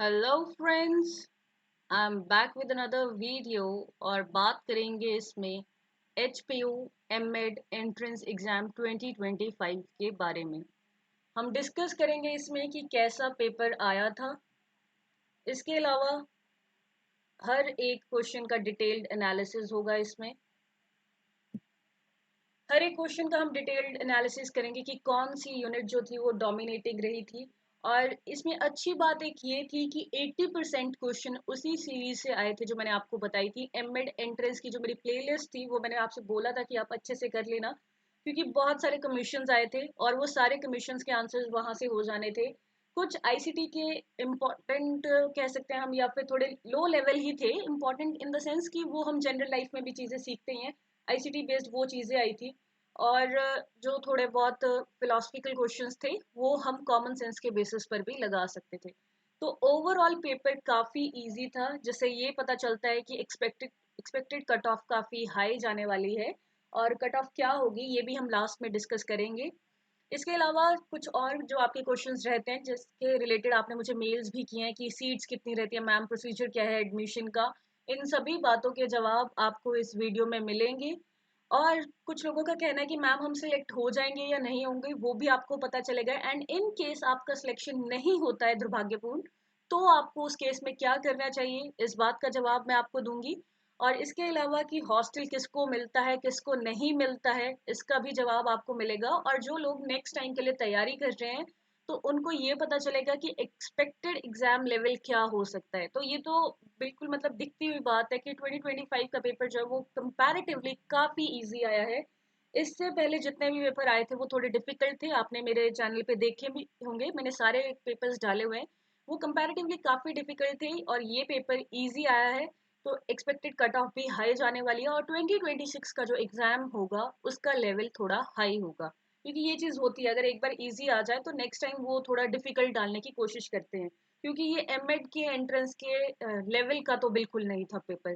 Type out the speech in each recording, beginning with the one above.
Hello friends, I am back with another video. और बात करेंगे इसमें H P U M Ed entrance exam 2025 के बारे में। हम डिस्कस करेंगे इसमें कि कैसा पेपर आया था। इसके अलावा हर एक क्वेश्चन का डिटेल्ड एनालिसिस होगा इसमें। हर एक क्वेश्चन का हम डिटेल्ड एनालिसिस करेंगे कि कौन सी यूनिट जो थी वो डोमिनेटिंग रही थी। और इसमें अच्छी बात एक ये थी कि 80% क्वेश्चन उसी सीरीज से आए थे जो मैंने आपको बताई थी। एमएड एंट्रेंस की जो मेरी प्लेलिस्ट थी वो मैंने आपसे बोला था कि आप अच्छे से कर लेना, क्योंकि बहुत सारे कमीशंस आए थे और वो सारे कमीशंस के आंसर्स वहां से हो जाने थे। कुछ आईसीटी के इम्पोर्टेंट कह सकते हैं हम, या फिर थोड़े लो लेवल ही थे, इम्पोर्टेंट इन द सेंस कि वो हम जनरल लाइफ में भी चीज़ें सीखते हैं। आईसीटी बेस्ड वो चीज़ें आई थी। और जो थोड़े बहुत फिलोसफिकल क्वेश्चंस थे वो हम कॉमन सेंस के बेसिस पर भी लगा सकते थे। तो ओवरऑल पेपर काफ़ी इजी था, जिससे ये पता चलता है कि एक्सपेक्टेड कट ऑफ काफ़ी हाई जाने वाली है। और कट ऑफ क्या होगी ये भी हम लास्ट में डिस्कस करेंगे। इसके अलावा कुछ और जो आपके क्वेश्चंस रहते हैं जिसके रिलेटेड आपने मुझे मेल्स भी किए हैं कि सीट्स कितनी रहती है मैम, प्रोसीजर क्या है एडमिशन का, इन सभी बातों के जवाब आपको इस वीडियो में मिलेंगे। और कुछ लोगों का कहना है कि मैम हम सिलेक्ट हो जाएंगे या नहीं होंगे वो भी आपको पता चलेगा। एंड इन केस आपका सिलेक्शन नहीं होता है दुर्भाग्यपूर्ण, तो आपको उस केस में क्या करना चाहिए इस बात का जवाब मैं आपको दूंगी। और इसके अलावा कि हॉस्टल किसको मिलता है किसको नहीं मिलता है इसका भी जवाब आपको मिलेगा। और जो लोग नेक्स्ट टाइम के लिए तैयारी कर रहे हैं तो उनको ये पता चलेगा कि एक्सपेक्टेड एग्जाम लेवल क्या हो सकता है। तो ये तो बिल्कुल मतलब दिखती हुई बात है कि 2025 का पेपर जो है वो कंपैरेटिवली काफ़ी इजी आया है। इससे पहले जितने भी पेपर आए थे वो थोड़े डिफिकल्ट थे, आपने मेरे चैनल पे देखे भी होंगे, मैंने सारे पेपर्स डाले हुए हैं। वो कंपैरेटिवली काफ़ी डिफिकल्ट थे और ये पेपर इजी आया है। तो एक्सपेक्टेड कट ऑफ भी हाई जाने वाली है और 2026 का जो एग्ज़ाम होगा उसका लेवल थोड़ा हाई होगा, क्योंकि ये चीज़ होती है अगर एक बार इजी आ जाए तो नेक्स्ट टाइम वो थोड़ा डिफिकल्ट डालने की कोशिश करते हैं, क्योंकि ये एमएड के एंट्रेंस के लेवल का तो बिल्कुल नहीं था पेपर।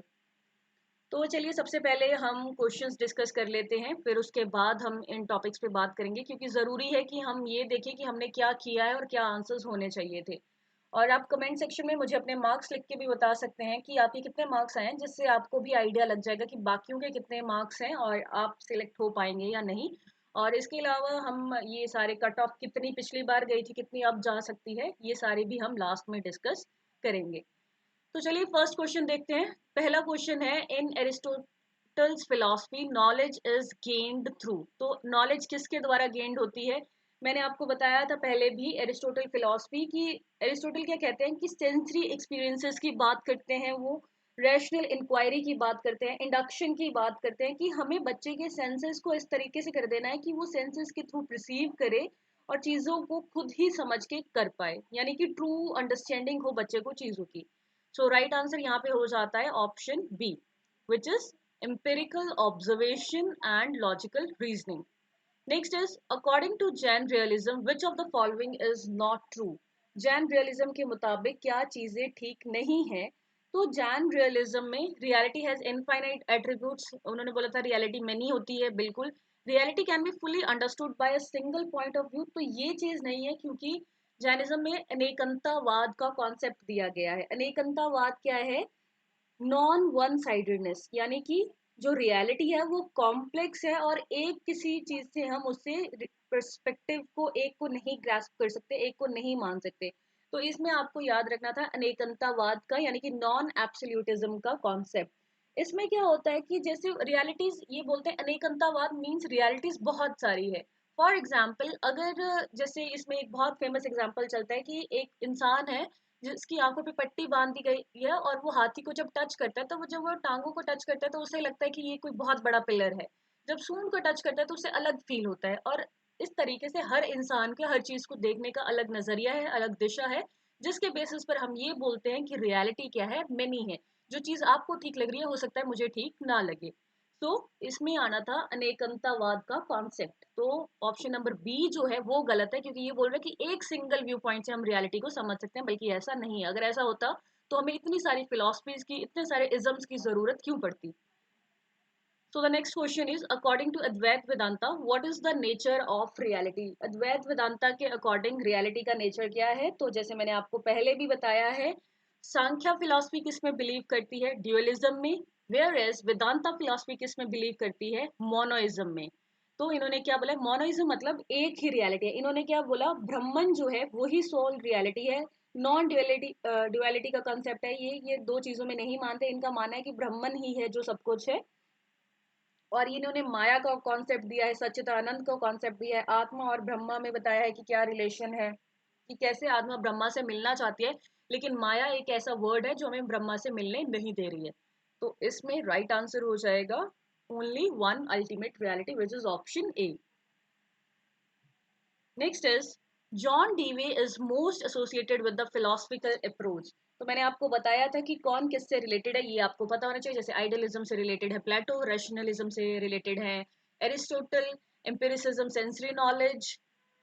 तो चलिए सबसे पहले हम क्वेश्चंस डिस्कस कर लेते हैं, फिर उसके बाद हम इन टॉपिक्स पे बात करेंगे, क्योंकि ज़रूरी है कि हम ये देखें कि हमने क्या किया है और क्या आंसर्स होने चाहिए थे। और आप कमेंट सेक्शन में मुझे अपने मार्क्स लिख के भी बता सकते हैं कि आपके कितने मार्क्स आए हैं, जिससे आपको भी आइडिया लग जाएगा कि बाकियों के कितने मार्क्स हैं और आप सिलेक्ट हो पाएंगे या नहीं। और इसके अलावा हम ये सारे कट ऑफ कितनी पिछली बार गई थी कितनी अब जा सकती है ये सारे भी हम लास्ट में डिस्कस करेंगे। तो चलिए फर्स्ट क्वेश्चन देखते हैं। पहला क्वेश्चन है, in Aristotle's philosophy knowledge is gained through. तो नॉलेज किसके द्वारा गेन्ड होती है? मैंने आपको बताया था पहले भी एरिस्टोटल फिलॉसफी की। एरिस्टोटल क्या कहते हैं कि सेंसरी एक्सपीरियंसेस की बात करते हैं, वो रैशनल इंक्वायरी की बात करते हैं, इंडक्शन की बात करते हैं कि हमें बच्चे के सेंसेस को इस तरीके से कर देना है कि वो सेंसेस के थ्रू परसीव करे और चीज़ों को खुद ही समझ के कर पाए, यानी कि ट्रू अंडरस्टैंडिंग हो बच्चे को चीज़ों की। सो राइट आंसर यहाँ पे हो जाता है option B, which is empirical observation and logical reasoning. Next is, according to Jain realism, which of the following is not true? Jain realism के मुताबिक क्या चीजें ठीक नहीं है? तो जैन रियलिज्म में रियलिटी हैज इनफाइनाइट एट्रीब्यूट्स, उन्होंने बोला था रियलिटी मैनी होती है, बिल्कुल। Reality can be fully understood by a single point of view, तो ये चीज नहीं है, क्योंकि जैनिज्म में अनेकंतावाद का कॉन्सेप्ट दिया गया है। अनेकंतावाद क्या है? नॉन वन साइडेडनेस, यानी कि जो रियलिटी है वो कॉम्प्लेक्स है और एक किसी चीज से हम उससे पर्सपेक्टिव को एक को नहीं ग्रास्प कर सकते, एक को नहीं मान सकते। तो इसमें आपको याद रखना था अनेकंतावाद का, यानी कि नॉन एब्सोल्यूटिज्म का कॉन्सेप्ट। इसमें क्या होता है कि जैसे रियलिटीज ये बोलते हैं, अनेकंतावाद मीन्स रियलिटीज बहुत सारी है। फॉर एग्जाम्पल, अगर जैसे इसमें एक बहुत फेमस एग्जाम्पल चलता है कि एक इंसान है जिसकी आंखों पे पट्टी बांध दी गई है और वो हाथी को जब टच करता है तो वो जब वो टांगों को टच करता है तो उसे लगता है कि ये कोई बहुत बड़ा पिलर है। जब सूंड को टच करता है तो उसे अलग फील होता है। और इस तरीके से हर इंसान के हर चीज को देखने का अलग नजरिया है, अलग दिशा है, जिसके बेसिस पर हम ये बोलते हैं कि रियलिटी क्या है, मेनी है। जो चीज आपको ठीक लग रही है हो सकता है मुझे ठीक ना लगे। तो इसमें आना था अनेकंतावाद का कॉन्सेप्ट। तो ऑप्शन नंबर बी जो है वो गलत है, क्योंकि ये बोल रहा है कि एक सिंगल व्यू पॉइंट से हम रियलिटी को समझ सकते हैं, बल्कि ऐसा नहीं है। अगर ऐसा होता तो हमें इतनी सारी फिलोसफीज की, इतने सारे इजम्स की जरूरत क्यों पड़ती। So the next question is, according to Advait Vedanta, what is the nature of reality? अद्वैत वेदांता के अकॉर्डिंग रियलिटी का नेचर क्या है? तो जैसे मैंने आपको पहले भी बताया है, सांख्या फिलॉसफी किस में बिलीव करती है? ड्यूअलिज्म में। वेयर एज वेदांता फिलॉसफी किस में बिलीव करती है? मोनोइज्म में। तो इन्होंने क्या बोला? मोनोइज्म मतलब एक ही रियलिटी है। इन्होंने क्या बोला? ब्रह्मन जो है वही सोल रियलिटी है। नॉन ड्युअलिटी ड्युअलिटी का कंसेप्ट है ये दो चीजों में नहीं मानते। इनका मानना है कि ब्रह्मन ही है जो सब कुछ है। और इन्होंने माया का कॉन्सेप्ट दिया है, सच्चिदानंद का कॉन्सेप्ट दिया है, आत्मा और ब्रह्मा में बताया है कि क्या रिलेशन है, कि कैसे आत्मा ब्रह्मा से मिलना चाहती है, लेकिन माया एक ऐसा वर्ड है जो हमें ब्रह्मा से मिलने नहीं दे रही है। तो इसमें राइट आंसर हो जाएगा only one ultimate reality, which is option A. Next is, John डीवे is most associated with the philosophical approach. तो मैंने आपको बताया था कि कौन किससे रिलेटेड है, ये आपको पता होना चाहिए। जैसे आइडियलिज्म से रिलेटेड है प्लेटो, रैशनलिज्म से रिलेटेड है एरिस्टोटल, एम्पिरिसिज्म सेंसरी नॉलेज,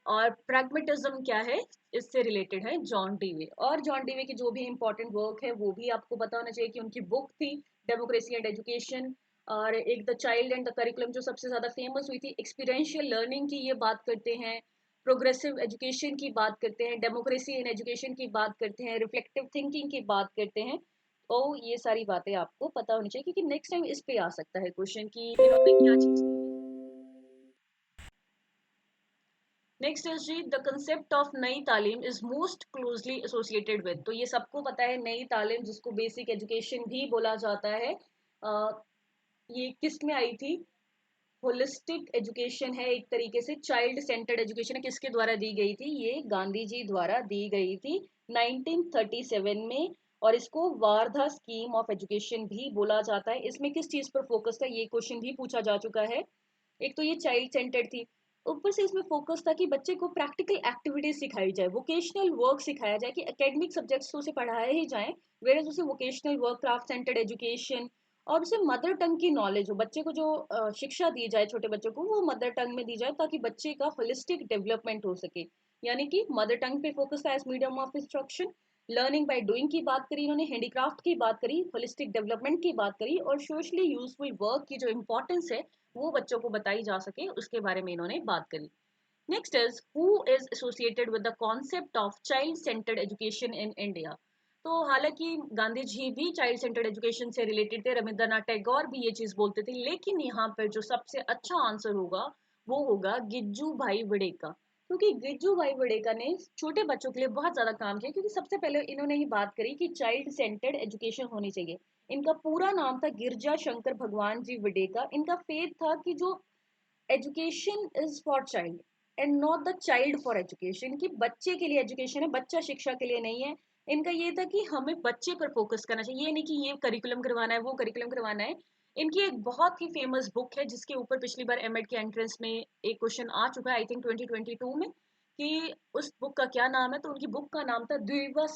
और प्रैग्मेटिज्म क्या है, इससे रिलेटेड है जॉन डीवे। और जॉन डीवे की जो भी इंपॉर्टेंट वर्क है वो भी आपको पता होना चाहिए कि उनकी बुक थी डेमोक्रेसी एंड एजुकेशन, और एक the child and the curriculum जो सबसे ज्यादा फेमस हुई थी। एक्सपीरियंशियल लर्निंग की ये बात करते हैं, प्रोग्रेसिव एजुकेशन की बात करते हैं, डेमोक्रेसी इन एजुकेशन की बात करते हैं, रिफ्लेक्टिव थिंकिंग की बात करते हैं। तो ये सारी बातें आपको पता होनी चाहिए, क्योंकि नेक्स्ट टाइम इस पे आ सकता है क्वेश्चन कि इन्होंने क्या चीज। Next is G, the concept of Nai Talim is most closely associated with. तो ये सबको पता है, नई तालीम जिसको बेसिक एजुकेशन भी बोला जाता है, ये किस में आई थी? होलिस्टिक एजुकेशन है, एक तरीके से चाइल्ड सेंटर्ड एजुकेशन है। किसके द्वारा दी गई थी? ये गांधी जी द्वारा दी गई थी 1937 में। और इसको वारधा स्कीम ऑफ एजुकेशन भी बोला जाता है। इसमें किस चीज पर फोकस था, ये क्वेश्चन भी पूछा जा चुका है। एक तो ये चाइल्ड सेंटर्ड थी, ऊपर से इसमें फोकस था कि बच्चे को प्रैक्टिकल एक्टिविटीज सिखाई जाए, वोकेशनल वर्क सिखाया जाए, कि एकेडमिक सब्जेक्ट्स तो उसे पढ़ाए ही जाए, वेयर उसे vocational work, craft centred education, और उसे मदर टंग की नॉलेज हो। बच्चे को जो शिक्षा दी जाए, छोटे बच्चों को वो मदर टंग में दी जाए, ताकि बच्चे का होलिस्टिक डेवलपमेंट हो सके। यानी कि मदर टंग पे फोकस था as medium of instruction. Learning by doing की बात करी इन्होंने, हैंडीक्राफ्ट की बात करी, होलिस्टिक डेवलपमेंट की बात करी, और सोशली यूजफुल वर्क की जो इंपॉर्टेंस है वो बच्चों को बताई जा सके, उसके बारे में इन्होंने बात करी। Next is, who is associated with the concept of child centred education in India. तो हालांकि गांधी जी भी चाइल्ड सेंटर्ड एजुकेशन से रिलेटेड थे, रविंद्रनाथ टैगोर भी ये चीज बोलते थे, लेकिन यहाँ पर जो सबसे अच्छा आंसर होगा वो होगा गिज्जू भाई वडेका। क्योंकि गिज्जू भाई वडेका ने छोटे बच्चों के लिए बहुत ज्यादा काम किया, क्योंकि सबसे पहले इन्होंने ही बात करी कि चाइल्ड सेंटर्ड एजुकेशन होनी चाहिए। इनका पूरा नाम था गिरजा शंकर भगवान जी वडेका। इनका फेथ था कि जो education is for child and not the child for education, कि बच्चे के लिए एजुकेशन है, बच्चा शिक्षा के लिए नहीं है। इनका ये था कि हमें बच्चे पर फोकस करना चाहिए, ये नहीं कि ये करिकुलम करवाना है, वो करिकुलम करवाना है। इनकी एक बहुत ही फेमस बुक है जिसके ऊपर पिछली बार एमएड के एंट्रेंस में एक क्वेश्चन आ चुका है, आई थिंक 2022 में, कि उस बुक का क्या नाम है। तो उनकी बुक का नाम था द्वीवा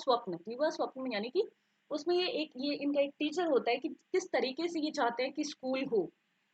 स्वप्न, यानी कि उसमें ये इनका एक टीचर होता है कि किस तरीके से ये चाहते हैं कि स्कूल हो।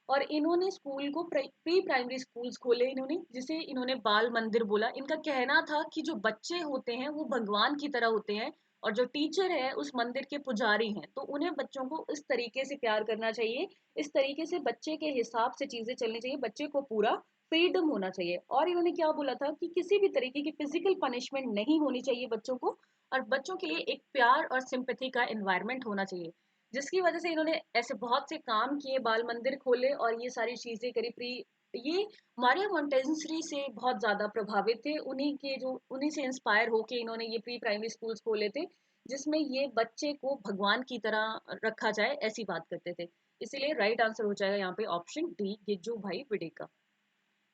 और इन्होंने स्कूल को प्री प्राइमरी स्कूल्स खोले इन्होंने, जिसे इन्होंने बाल मंदिर बोला। इनका कहना था कि जो बच्चे होते हैं वो भगवान की तरह होते हैं, और जो टीचर है उस मंदिर के पुजारी हैं। तो उन्हें बच्चों को इस तरीके से प्यार करना चाहिए, इस तरीके से बच्चे के हिसाब से चीजें चलनी चाहिए, बच्चे को पूरा फ्रीडम होना चाहिए। और इन्होंने क्या बोला था कि किसी भी तरीके की फिजिकल पनिशमेंट नहीं होनी चाहिए बच्चों को, और बच्चों के लिए एक प्यार और सिंपैथी का एनवायरनमेंट होना चाहिए। जिसकी वजह से इन्होंने ऐसे बहुत से काम किए, बाल मंदिर खोले और ये सारी चीजें करी। प्री ये मारिया मोंटेसरी से बहुत ज्यादा प्रभावित थे, उन्हीं से इंस्पायर होके इन्होंने ये प्री प्राइमरी स्कूल्स खोले थे, जिसमें ये बच्चे को भगवान की तरह रखा जाए, ऐसी बात करते थे। इसीलिए राइट आंसर हो जाएगा यहाँ पे option D, Gijubhai Badheka.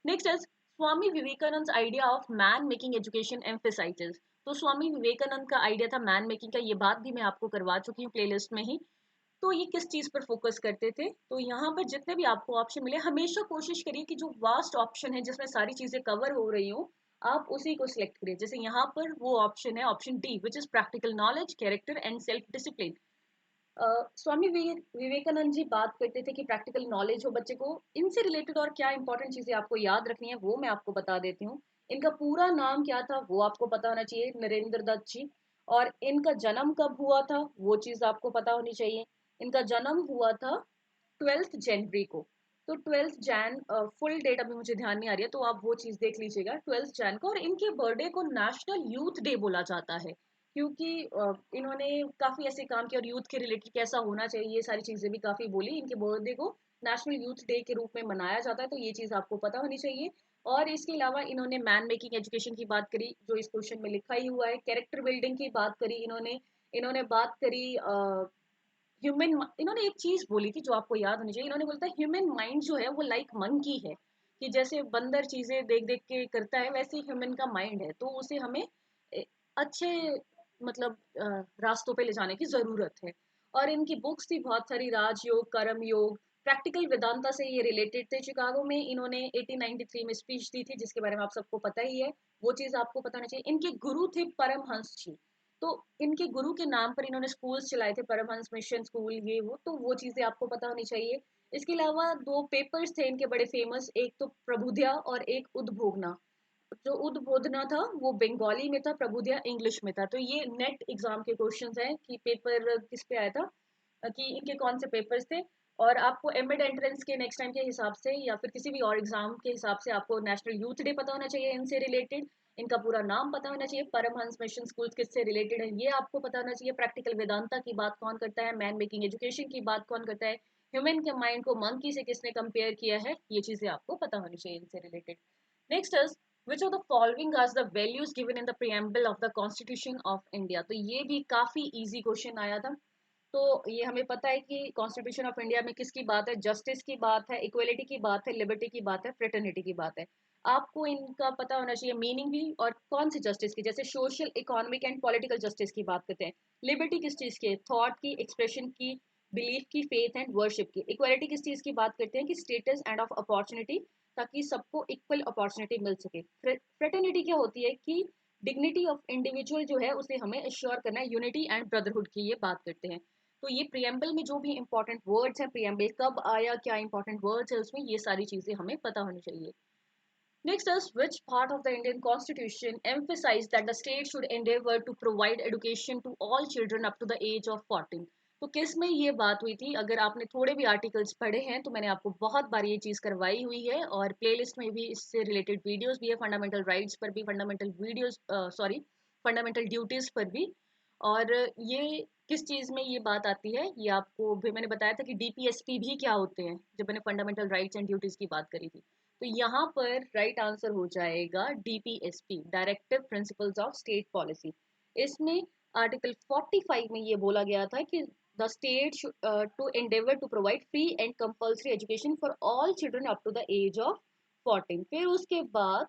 Next is, Swami Vivekananda idea of man making education emphasises. तो स्वामी विवेकानंद का आइडिया था मैन मेकिंग का, ये बात भी मैं आपको करवा चुकी हूँ प्लेलिस्ट में ही। तो ये किस चीज पर फोकस करते थे? तो यहाँ पर जितने भी आपको ऑप्शन मिले, हमेशा कोशिश करिए कि जो वास्ट ऑप्शन है जिसमें सारी चीजें कवर हो रही हो, आप उसी को सिलेक्ट करिए। जैसे यहाँ पर वो ऑप्शन है option D, which is practical knowledge, character and self discipline. Swami Vivekananda ji बात करते थे कि प्रैक्टिकल नॉलेज हो बच्चे को। इनसे रिलेटेड और क्या इंपॉर्टेंट चीजें आपको याद रखनी है वो मैं आपको बता देती हूँ। इनका पूरा नाम क्या था वो आपको पता होना चाहिए, नरेंद्र दत्त जी। और इनका जन्म कब हुआ था वो चीज आपको पता होनी चाहिए। इनका जन्म हुआ था 12th जनवरी को। तो 12th जैन, फुल डेट अभी मुझे ध्यान नहीं आ रही है, तो आप वो चीज़ देख लीजिएगा 12th जैन को। और इनके बर्थडे को नेशनल यूथ डे बोला जाता है, क्योंकि इन्होंने काफ़ी ऐसे काम किए और यूथ के रिलेटेड कैसा होना चाहिए, ये सारी चीज़ें भी काफ़ी बोली। इनके बर्थडे को नेशनल यूथ डे के रूप में मनाया जाता है, तो ये चीज़ आपको पता होनी चाहिए। और इसके अलावा इन्होंने मैन मेकिंग एजुकेशन की बात करी, जो इस क्वेश्चन में लिखा ही हुआ है। कैरेक्टर बिल्डिंग की बात करी इन्होंने। इन्होंने बात करी ह्यूमन, इन्होंने एक चीज बोली थी जो आपको याद होनी चाहिए। इन्होंने बोला था ह्यूमन माइंड जो है वो लाइक मंकी है, कि जैसे बंदर चीजें देख देख के करता है, वैसे ह्यूमन का माइंड है, तो उसे हमें अच्छे मतलब रास्तों पे ले जाने की जरूरत है। और इनकी बुक्स थी बहुत सारी, राजयोग, कर्म योग, प्रैक्टिकल वेदांता से ये रिलेटेड थे। शिकागो में इन्होंने 1893 में स्पीच दी थी, जिसके बारे में आप सबको पता ही है, वो चीज आपको पता होना चाहिए। इनके गुरु थे परमहंस जी, तो इनके गुरु के नाम पर इन्होंने स्कूल्स चलाए थे, परमहंस मिशन स्कूल, ये वो, तो वो चीजें आपको पता होनी चाहिए। इसके अलावा दो पेपर्स थे इनके बड़े फेमस, एक तो प्रबुध्या और एक उद्बोधना। जो उद्बोधना था वो बंगाली में था, प्रबुध्या इंग्लिश में था। तो ये नेट एग्जाम के क्वेश्चंस हैं कि पेपर किस पे आया था, कि इनके कौन से पेपर्स थे। और आपको एमएड एंट्रेंस के नेक्स्ट टाइम के हिसाब से या फिर किसी भी और एग्जाम के हिसाब से आपको नेशनल यूथ डे पता होना चाहिए इनसे रिलेटेड। इनका पूरा नाम पता होना चाहिए, परमहंस मिशन स्कूल किससे रिलेटेड है ये आपको पता होना चाहिए। प्रैक्टिकल वेदांता की बात कौन करता है, मैन मेकिंग एजुकेशन की बात कौन करता है, ह्यूमन के माइंड को मंकी से किसने कंपेयर किया है, ये चीजें आपको पता होनी चाहिए इनसे related. Next is which of the following are the values given in the preamble of the constitution of India। तो ये भी काफी इजी क्वेश्चन आया था। तो ये हमें पता है कि कॉन्स्टिट्यूशन ऑफ इंडिया में किसकी बात है, जस्टिस की बात है, इक्वलिटी की बात है, लिबर्टी की बात है, फ्रेटर्निटी की बात है। आपको इनका पता होना चाहिए मीनिंग भी, और कौन सी जस्टिस की, जैसे social, economic and political justice की बात करते हैं। लिबर्टी किस चीज की, थॉट की, एक्सप्रेशन की, बिलीफ की, फेथ एंड वर्शिप की। इक्वलिटी किस चीज की बात करते हैं, कि स्टेटस एंड ऑफ अपॉर्चुनिटी, ताकि सबको इक्वल अपॉर्चुनिटी मिल सके। फ्रेटर्निटी क्या होती है, कि डिग्निटी ऑफ इंडिविजुअल जो है उसे हमें एश्योर करना है, यूनिटी एंड ब्रदरहुड की ये बात करते हैं। तो ये प्रियम्बल में जो भी इंपॉर्टेंट वर्ड्स हैं, प्रियम्बल कब आया, क्या इंपॉर्टेंट वर्ड्स है उसमें, ये सारी चीजें हमें पता होनी चाहिए। Next is, which part of the Indian Constitution emphasized that the state should endeavor to provide education to all children up to the age of 14। तो किस में ये बात हुई थी, अगर आपने थोड़े भी आर्टिकल्स पढ़े हैं तो मैंने आपको बहुत बार ये चीज़ करवाई हुई है, और प्लेलिस्ट में भी इससे रिलेटेड वीडियोस भी है, फंडामेंटल राइट्स पर भी, fundamental videos, sorry, fundamental duties पर भी। और ये किस चीज़ में ये बात आती है, ये आपको भी मैंने बताया था कि डीपीएसपी भी क्या होते हैं, जब मैंने फंडामेंटल राइट्स एंड ड्यूटीज की बात करी थी। तो यहाँ पर राइट आंसर हो जाएगा DPSP, directive principles of state policy. इसमें आर्टिकल 45 में ये बोला गया था कि the state to endeavour to provide free and compulsory education for all children up to the age of 14। फिर उसके बाद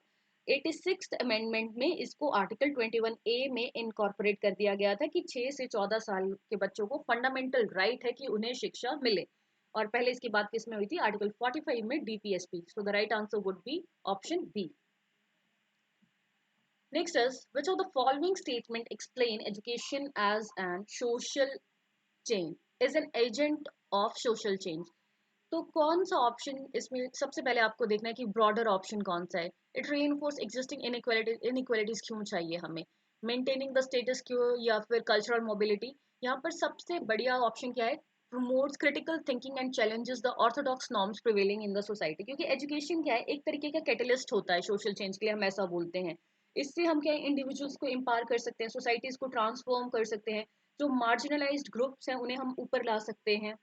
86th अमेंडमेंट में इसको आर्टिकल 21A में इनकॉर्पोरेट कर दिया गया था, कि 6 से 14 साल के बच्चों को फंडामेंटल राइट है कि उन्हें शिक्षा मिले। और पहले इसकी बात किसमें हुई थी, आर्टिकल 45 में, DPSP. So the right answer would be option B. Next is, which of the following statement explain education as an social change, is an agent of social change। तो कौन सा ऑप्शन इसमें सबसे पहले आपको देखना है कि ब्रॉडर ऑप्शन कौन सा है। इट रीइंफोर्स एग्जिस्टिंग इनइक्वालिटीज क्यों चाहिए हमें, मेंटेनिंग द स्टेटस क्यों, या फिर कल्चरल मोबिलिटी। यहाँ पर सबसे बढ़िया ऑप्शन क्या है, promotes critical thinking and challenges the Orthodox norms prevailing in the society. क्योंकि एजुकेशन क्या है, एक तरीके का कैटलिस्ट होता है सोशल चेंज के लिए, हम ऐसा बोलते हैं। इससे हम क्या है, इंडिविजुअल्स को एम्पावर कर सकते हैं, सोसाइटीज को ट्रांसफॉर्म कर सकते हैं, जो मार्जिनलाइज्ड ग्रुप्स हैं उन्हें हम ऊपर ला सकते हैं,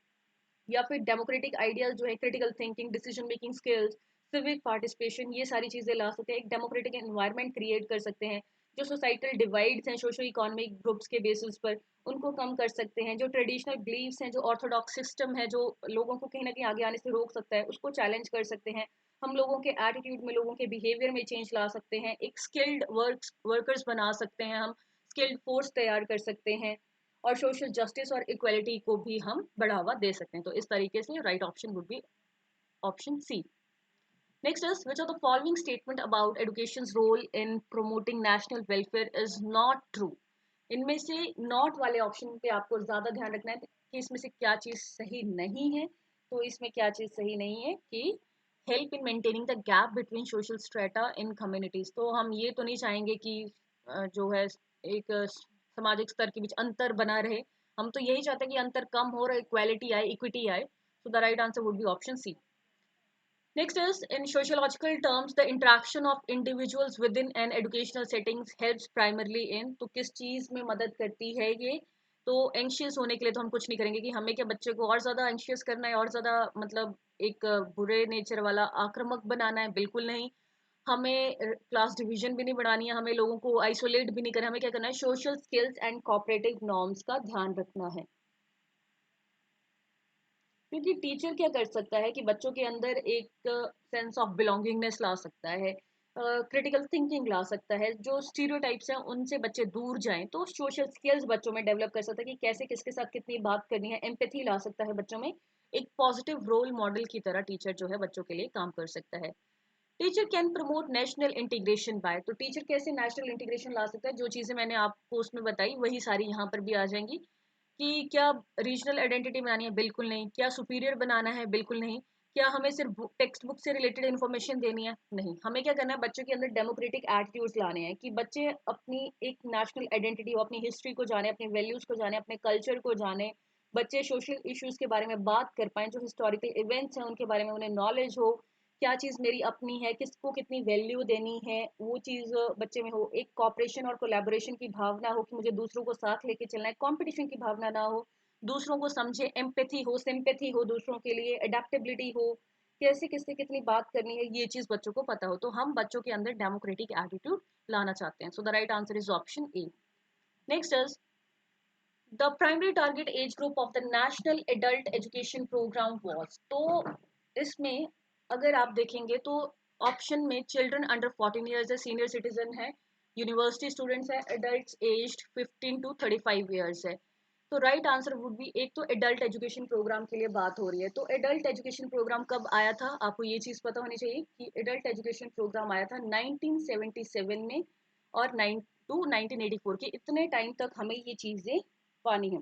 या फिर डेमोक्रेटिक आइडियाज जो है, critical thinking, decision making skills, civic participation, ये सारी चीजें ला सकते हैं। एक डेमोक्रेटिक एनवायरनमेंट क्रिएट कर सकते हैं, जो सोसाइटल डिवाइड्स हैं सोशो इकोनॉमिक ग्रुप्स के बेसिस पर, उनको कम कर सकते हैं। जो ट्रेडिशनल बिलीव्स हैं, जो ऑर्थोडॉक्स सिस्टम है, जो लोगों को कहीं ना कहीं आगे आने से रोक सकता है, उसको चैलेंज कर सकते हैं। हम लोगों के एटीट्यूड में, लोगों के बिहेवियर में चेंज ला सकते हैं, एक स्किल्ड वर्कर्स बना सकते हैं, हम स्किल्ड फोर्स तैयार कर सकते हैं, और सोशल जस्टिस और इक्वलिटी को भी हम बढ़ावा दे सकते हैं। तो इस तरीके से right option would be option C. Next is, which of the following statement about education's role in promoting national welfare is not true। इनमें से नॉट वाले ऑप्शन पे आपको ज्यादा ध्यान रखना है कि इसमें से क्या चीज सही नहीं है। तो इसमें क्या चीज सही नहीं है, कि help in maintaining the gap between social strata in communities. तो हम ये तो नहीं चाहेंगे कि जो है एक सामाजिक स्तर के बीच अंतर बना रहे। हम तो यही चाहते हैं कि अंतर कम हो और इक्वालिटी आए, इक्विटी आए। So the right answer would be option C. Next is, in sociological terms, the interaction of individuals within an educational settings helps primarily in, तो किस चीज में मदद करती है ये? तो एंशियस होने के लिए तो हम कुछ नहीं करेंगे कि हमें क्या बच्चे को और ज्यादा एंशियस करना है, और ज्यादा मतलब एक बुरे नेचर वाला आक्रामक बनाना है, बिल्कुल नहीं। हमें क्लास डिवीजन भी नहीं बढ़ानी है, हमें लोगों को आइसोलेट भी नहीं करना, हमें क्या करना है, social skills and cooperative norms का ध्यान रखना है। क्योंकि टीचर क्या कर सकता है कि बच्चों के अंदर एक सेंस ऑफ बिलोंगिंगनेस ला सकता है, क्रिटिकल थिंकिंग ला सकता है, जो स्टीरियोटाइप्स हैं उनसे बच्चे दूर जाएं, तो सोशल स्किल्स बच्चों में डेवलप कर सकता है कि कैसे किसके साथ कितनी बात करनी है, एम्पैथी ला सकता है बच्चों में। एक पॉजिटिव रोल मॉडल की तरह टीचर जो है बच्चों के लिए काम कर सकता है। Teacher can promote national integration by, तो टीचर कैसे नेशनल इंटीग्रेशन ला सकता है, जो चीज़ें मैंने आपको उसमें बताई वही सारी यहाँ पर भी आ जाएंगी। कि क्या रीजनल आइडेंटिटी बनानी है? बिल्कुल नहीं। क्या सुपीरियर बनाना है? बिल्कुल नहीं। क्या हमें सिर्फ टेक्स्ट बुक से रिलेटेड इन्फॉर्मेशन देनी है? नहीं। हमें क्या करना है, बच्चों के अंदर डेमोक्रेटिक एटीट्यूड्स लाने हैं कि बच्चे अपनी एक नेशनल आइडेंटिटी हो, अपनी हिस्ट्री को जाने, अपनी वैल्यूज को जाने, अपने कल्चर को जाने। बच्चे सोशल इश्यूज के बारे में बात कर पाए, जो हिस्टोरिकल इवेंट्स हैं उनके बारे में उन्हें नॉलेज हो, क्या चीज़ मेरी अपनी है, किसको कितनी वैल्यू देनी है, वो चीज़ बच्चे में हो। एक कॉपरेशन और कोलैबोरेशन की भावना हो कि मुझे दूसरों को साथ लेके चलना है, कंपटीशन की भावना ना हो, दूसरों को समझे, एम्पैथी हो, सिंपैथी हो दूसरों के लिए, अडेप्टेबिलिटी हो, कैसे किससे कितनी बात करनी है, ये चीज़ बच्चों को पता हो। तो हम बच्चों के अंदर डेमोक्रेटिक एटीट्यूड लाना चाहते हैं। So the right answer is option A. Next is, the primary target age group of the national adult education programme was, तो इसमें अगर आप देखेंगे तो ऑप्शन में चिल्ड्रन अंडर 14 ईयर्स है, सीनियर सिटीजन है, यूनिवर्सिटी स्टूडेंट्स है, एडल्ट एज्ड 15 to 35 ईयर्स है। तो राइट आंसर वुड बी एक, तो एडल्ट एजुकेशन प्रोग्राम के लिए बात हो रही है। तो एडल्ट एजुकेशन प्रोग्राम कब आया था, आपको ये चीज़ पता होनी चाहिए कि एडल्ट एजुकेशन प्रोग्राम आया था 1977 में, और 1984 के इतने टाइम तक हमें ये चीज़ें पानी है।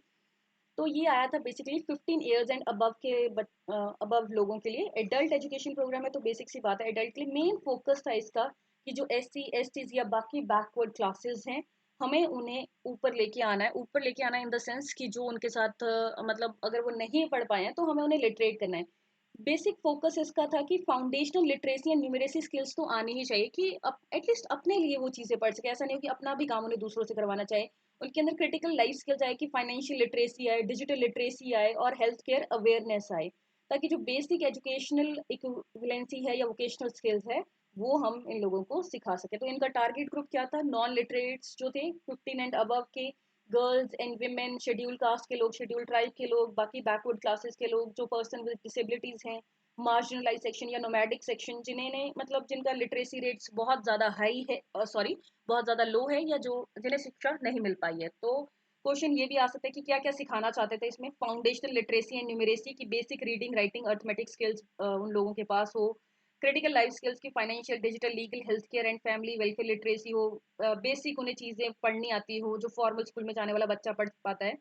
तो ये आया था बेसिकली 15 ईयर्स एंड अबव के अबव लोगों के लिए एडल्ट एजुकेशन प्रोग्राम है। तो बेसिक सी बात है, एडल्ट के लिए मेन फोकस था इसका कि जो SC STs या बाकी बैकवर्ड क्लासेस हैं, हमें उन्हें ऊपर लेके आना है। ऊपर लेके आना इन द सेंस कि जो उनके साथ मतलब अगर वो नहीं पढ़ पाए हैं तो हमें उन्हें लिटरेट करना है। बेसिक फोकस इसका था कि foundational literacy and numeracy skills तो आनी ही चाहिए कि एटलीस्ट अपने लिए वो चीज़ें पढ़ सके। ऐसा नहीं हो कि अपना भी काम उन्हें दूसरों से करवाना चाहे। उनके अंदर क्रिटिकल लाइफ स्किल्स आए कि फाइनेंशियल लिटरेसी आए, डिजिटल लिटरेसी आए और हेल्थ केयर अवेयरनेस आए, ताकि जो बेसिक एजुकेशनल इक्विवेलेंसी है या वोकेशनल स्किल्स है वो हम इन लोगों को सिखा सके। तो इनका टारगेट ग्रुप क्या था, नॉन लिटरेट्स जो थे 15 एंड अबव के, girls and women, schedule caste के लोग, शेड्यूल ट्राइब के लोग, बाकी बैकवर्ड क्लासेस के लोग, जो पर्सन विद डिसेबिलिटीज हैं, मार्जिनलाइज सेक्शन या नोमैडिक सेक्शन, जिन्हें मतलब जिनका लिटरेसी रेट्स बहुत ज़्यादा हाई है, सॉरी बहुत ज़्यादा लो है, या जो जिन्हें शिक्षा नहीं मिल पाई है। तो क्वेश्चन ये भी आ सकता है कि क्या क्या सिखाना चाहते थे इसमें, फाउंडेशनल लिटरेसी एंड न्यूमरेसी की basic reading writing arithmetic skills उन लोगों के पास हो, क्रिटिकल लाइफ स्किल्स की financial digital legal health care and family welfare literacy हो, बेसिक उन्हें चीज़ें पढ़नी आती हो जो फॉर्मल स्कूल में जाने वाला बच्चा पढ़ पाता है,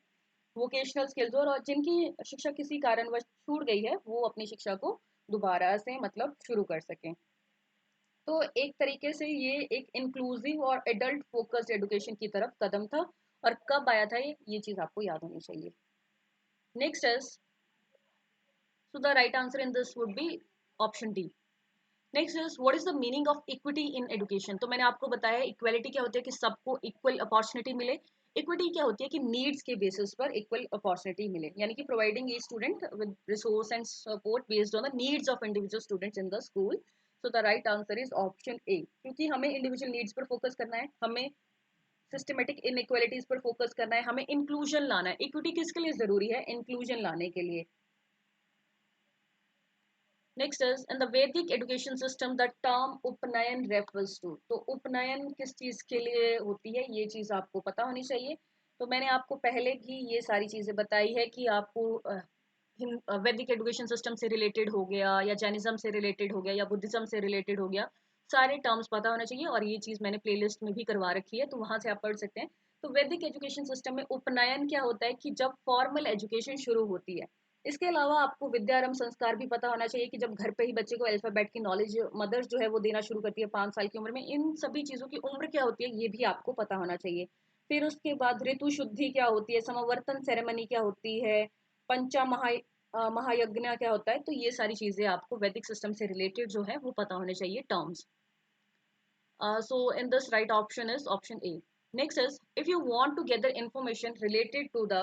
वोकेशनल स्किल्स हो, और जिनकी शिक्षा किसी कारणवश छूट गई है वो अपनी शिक्षा को दोबारा से मतलब शुरू कर सकें। तो एक तरीके से ये एक इंक्लूसिव और एडल्ट फोकस्ड एजुकेशन की तरफ कदम था। और कब आया था ये चीज़ आपको याद होनी चाहिए। Next is, so the right answer in this would be option D. Next is, what is the meaning of equity in education. तो मैंने आपको बताया इक्वलिटी क्या होती है कि सबको इक्वल अपॉर्चुनिटी मिले। इक्विटी क्या होती है कि नीड्स के बेसिस पर इक्वल अपॉर्चुनिटी मिले, यानी कि providing each student with resource and support based on the needs of individual students in the school. So the right answer is option ए, क्योंकि हमें इंडिविजुअल नीड्स पर फोकस करना है, हमें सिस्टमेटिक इनइक्वालिटीज पर फोकस करना है, हमें इंक्लूजन लाना है। इक्विटी किसके लिए जरूरी है, इंक्लूजन लाने के लिए। नेक्स्ट इज, इन द वैदिक एजुकेशन सिस्टम द टर्म उपनयन रेफर्स टू, तो उपनयन किस चीज के लिए होती है, ये चीज आपको पता होनी चाहिए। तो मैंने आपको पहले भी ये सारी चीजें बताई है कि आपको वैदिक एजुकेशन सिस्टम से रिलेटेड हो गया, या जैनिज्म से रिलेटेड हो गया, या बुद्धिज्म से रिलेटेड हो गया, सारे टर्म्स पता होना चाहिए। और ये चीज़ मैंने प्लेलिस्ट में भी करवा रखी है, तो वहाँ से आप पढ़ सकते हैं। तो वैदिक एजुकेशन सिस्टम में उपनयन क्या होता है कि जब फॉर्मल एजुकेशन शुरू होती है। इसके अलावा आपको विद्यारंभ संस्कार भी पता होना चाहिए कि जब घर पे ही बच्चे को अल्फाबेट की नॉलेज मदर्स जो है वो देना शुरू करती है 5 साल की उम्र में। इन सभी चीज़ों की उम्र क्या होती है ये भी आपको पता होना चाहिए। फिर उसके बाद ऋतु शुद्धि क्या होती है, समावर्तन सेरेमनी क्या होती है, पंचा महायज्ञ क्या होता है, तो ये सारी चीजें आपको वैदिक सिस्टम से रिलेटेड जो है वो पता होने चाहिए terms. So in this, right option is option A. Next is, if you want to gather information related to the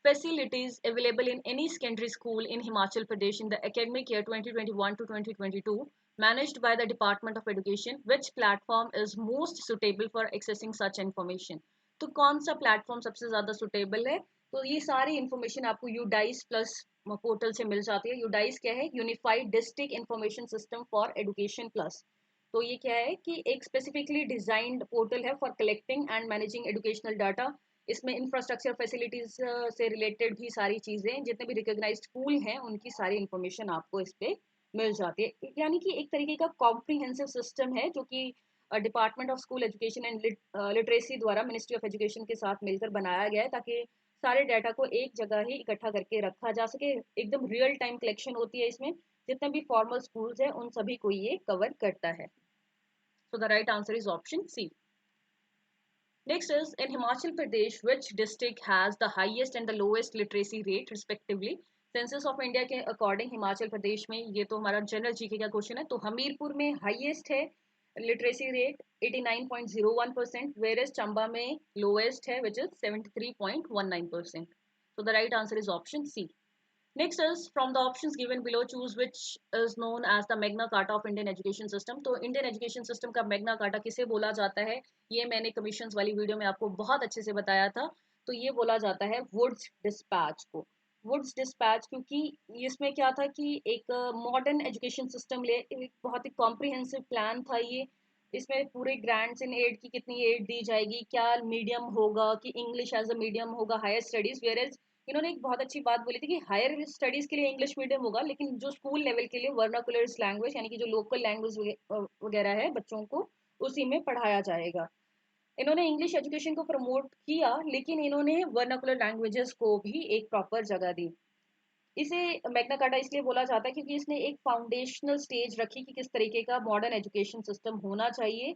facilities available in any secondary school in Himachal Pradesh in the academic year 2021 to 2022, managed by the Department of Education, which platform is most suitable for accessing such information? तो कौन सा platform सबसे ज्यादा suitable है? तो ये सारी information आपको यूडाइस प्लस पोर्टल से मिल जाती है. यूडाइस क्या है? Unified district information system for education plus. तो ये क्या है कि एक स्पेसिफिकली डिजाइंड पोर्टल है for collecting and managing educational data. इसमें इंफ्रास्ट्रक्चर फैसिलिटीज से रिलेटेड भी सारी चीजें, जितने भी रिकॉग्नाइज्ड स्कूल हैं उनकी सारी इंफॉर्मेशन आपको इस पे मिल जाती है. यानी कि एक तरीके का कॉम्प्रिहेंसिव सिस्टम है जो कि department of school education and literacy द्वारा मिनिस्ट्री ऑफ एजुकेशन के साथ मिलकर बनाया गया है, ताकि सारे डाटा को एक जगह ही इकट्ठा करके रखा जा सके. एकदम रियल टाइम कलेक्शन होती है इसमें. जितने भी फॉर्मल स्कूल्स हैं उन सभी को ये कवर करता है. So the right answer is option C. Next is, in Himachal Pradesh, which district has the highest and the lowest literacy rate respectively? Census of India के अकॉर्डिंग हिमाचल प्रदेश में, ये तो हमारा जनरल जीके का क्वेश्चन है, तो हमीरपुर में हाईएस्ट है लिटरेसी रेट 89.01%, वेयरएज चंबा में लोएस्ट है which is 73.19%. So the right answer is option C. Next is, from the options given below, choose which is known as the Magna Carta of Indian Education System. तो Indian education system का Magna carta किसे बोला जाता है? ये मैंने commissions वाली video में आपको बहुत अच्छे से बताया था. तो ये बोला जाता है वुड्स डिस्पैच को. वुड्स डिस्पैच क्योंकि इसमें क्या था कि एक मॉडर्न एजुकेशन सिस्टम ले, एक बहुत ही कॉम्प्रिहेंसिव प्लान था ये. इसमें पूरे ग्रांट्स इन एड की कितनी एड दी जाएगी, क्या मीडियम होगा, कि इंग्लिश एज अ मीडियम होगा, हायर स्टडीज. वेयर इन्होंने एक बहुत अच्छी बात बोली थी कि हायर स्टडीज के लिए इंग्लिश मीडियम होगा, लेकिन जो स्कूल लेवल के लिए वर्नाकुलर लैंग्वेज यानी कि जो लोकल लैंग्वेज वगैरह है बच्चों को, उसी में पढ़ाया जाएगा. इन्होंने इंग्लिश एजुकेशन को प्रमोट किया, लेकिन इन्होंने वर्नाकुलर लैंग्वेजेस को भी एक प्रॉपर जगह दी. इसे मैग्ना कार्टा इसलिए बोला जाता है क्योंकि इसने एक फाउंडेशनल स्टेज रखी कि किस तरीके का मॉडर्न एजुकेशन सिस्टम होना चाहिए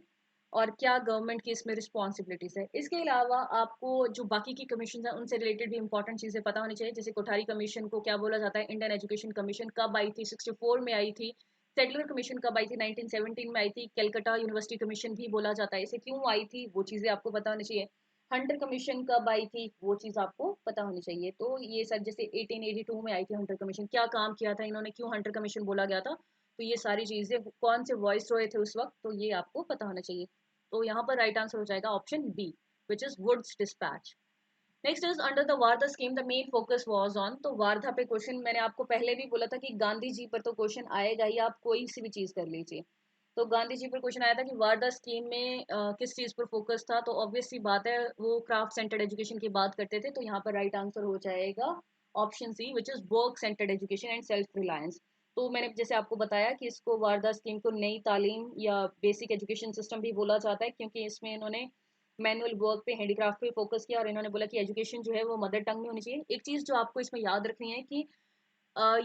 और क्या गवर्नमेंट की इसमें रिस्पॉन्सिबिलिटीज है. इसके अलावा आपको जो बाकी की कमीशन है उनसे रिलेटेड भी इंपॉर्टेंट चीजें पता होनी चाहिए. जैसे कोठारी कमीशन को क्या बोला जाता है, इंडियन एजुकेशन कमीशन कब आई थी, 64 में आई थी. सेडलर कमीशन कब आई थी, 1917 में आई थी. कैलकटा यूनिवर्सिटी कमीशन भी बोला जाता है. इसे क्यों आई थी वो चीजें आपको पता होनी चाहिए. हंटर कमीशन कब आई थी वो चीज़ आपको पता होनी चाहिए. तो ये सब जैसे 1882 में आई थी हंटर कमीशन, क्या काम किया था इन्होंने, क्यों हंटर कमीशन बोला गया था, तो ये सारी चीज़ें, कौन से वॉइस रॉय थे उस वक्त, तो ये आपको पता होना चाहिए. तो यहाँ पर राइट आंसर हो जाएगा option B which is Wood's despatch. Next is, under the Wardha scheme the main focus was on. तो वारधा पे क्वेश्चन मैंने आपको पहले भी बोला था कि गांधी जी पर तो क्वेश्चन आएगा ही, आप कोई सी भी चीज़ कर लीजिए. तो गांधी जी पर क्वेश्चन आया था कि वारदा स्कीम में किस चीज़ पर फोकस था, तो ऑब्वियस सी बात है वो क्राफ्ट सेंटर्ड एजुकेशन की बात करते थे. तो यहाँ पर राइट आंसर हो जाएगा option C which is work centred education and self reliance. तो मैंने जैसे आपको बताया कि इसको वारदा स्कीम को नई तालीम या बेसिक एजुकेशन सिस्टम भी बोला जाता है, क्योंकि इसमें इन्होंने मैनुअल वर्क पे, हैंडीक्राफ्ट पे फोकस किया, और इन्होंने बोला कि एजुकेशन जो है वो मदर टंग में होनी चाहिए. एक चीज़ जो आपको इसमें याद रखनी है कि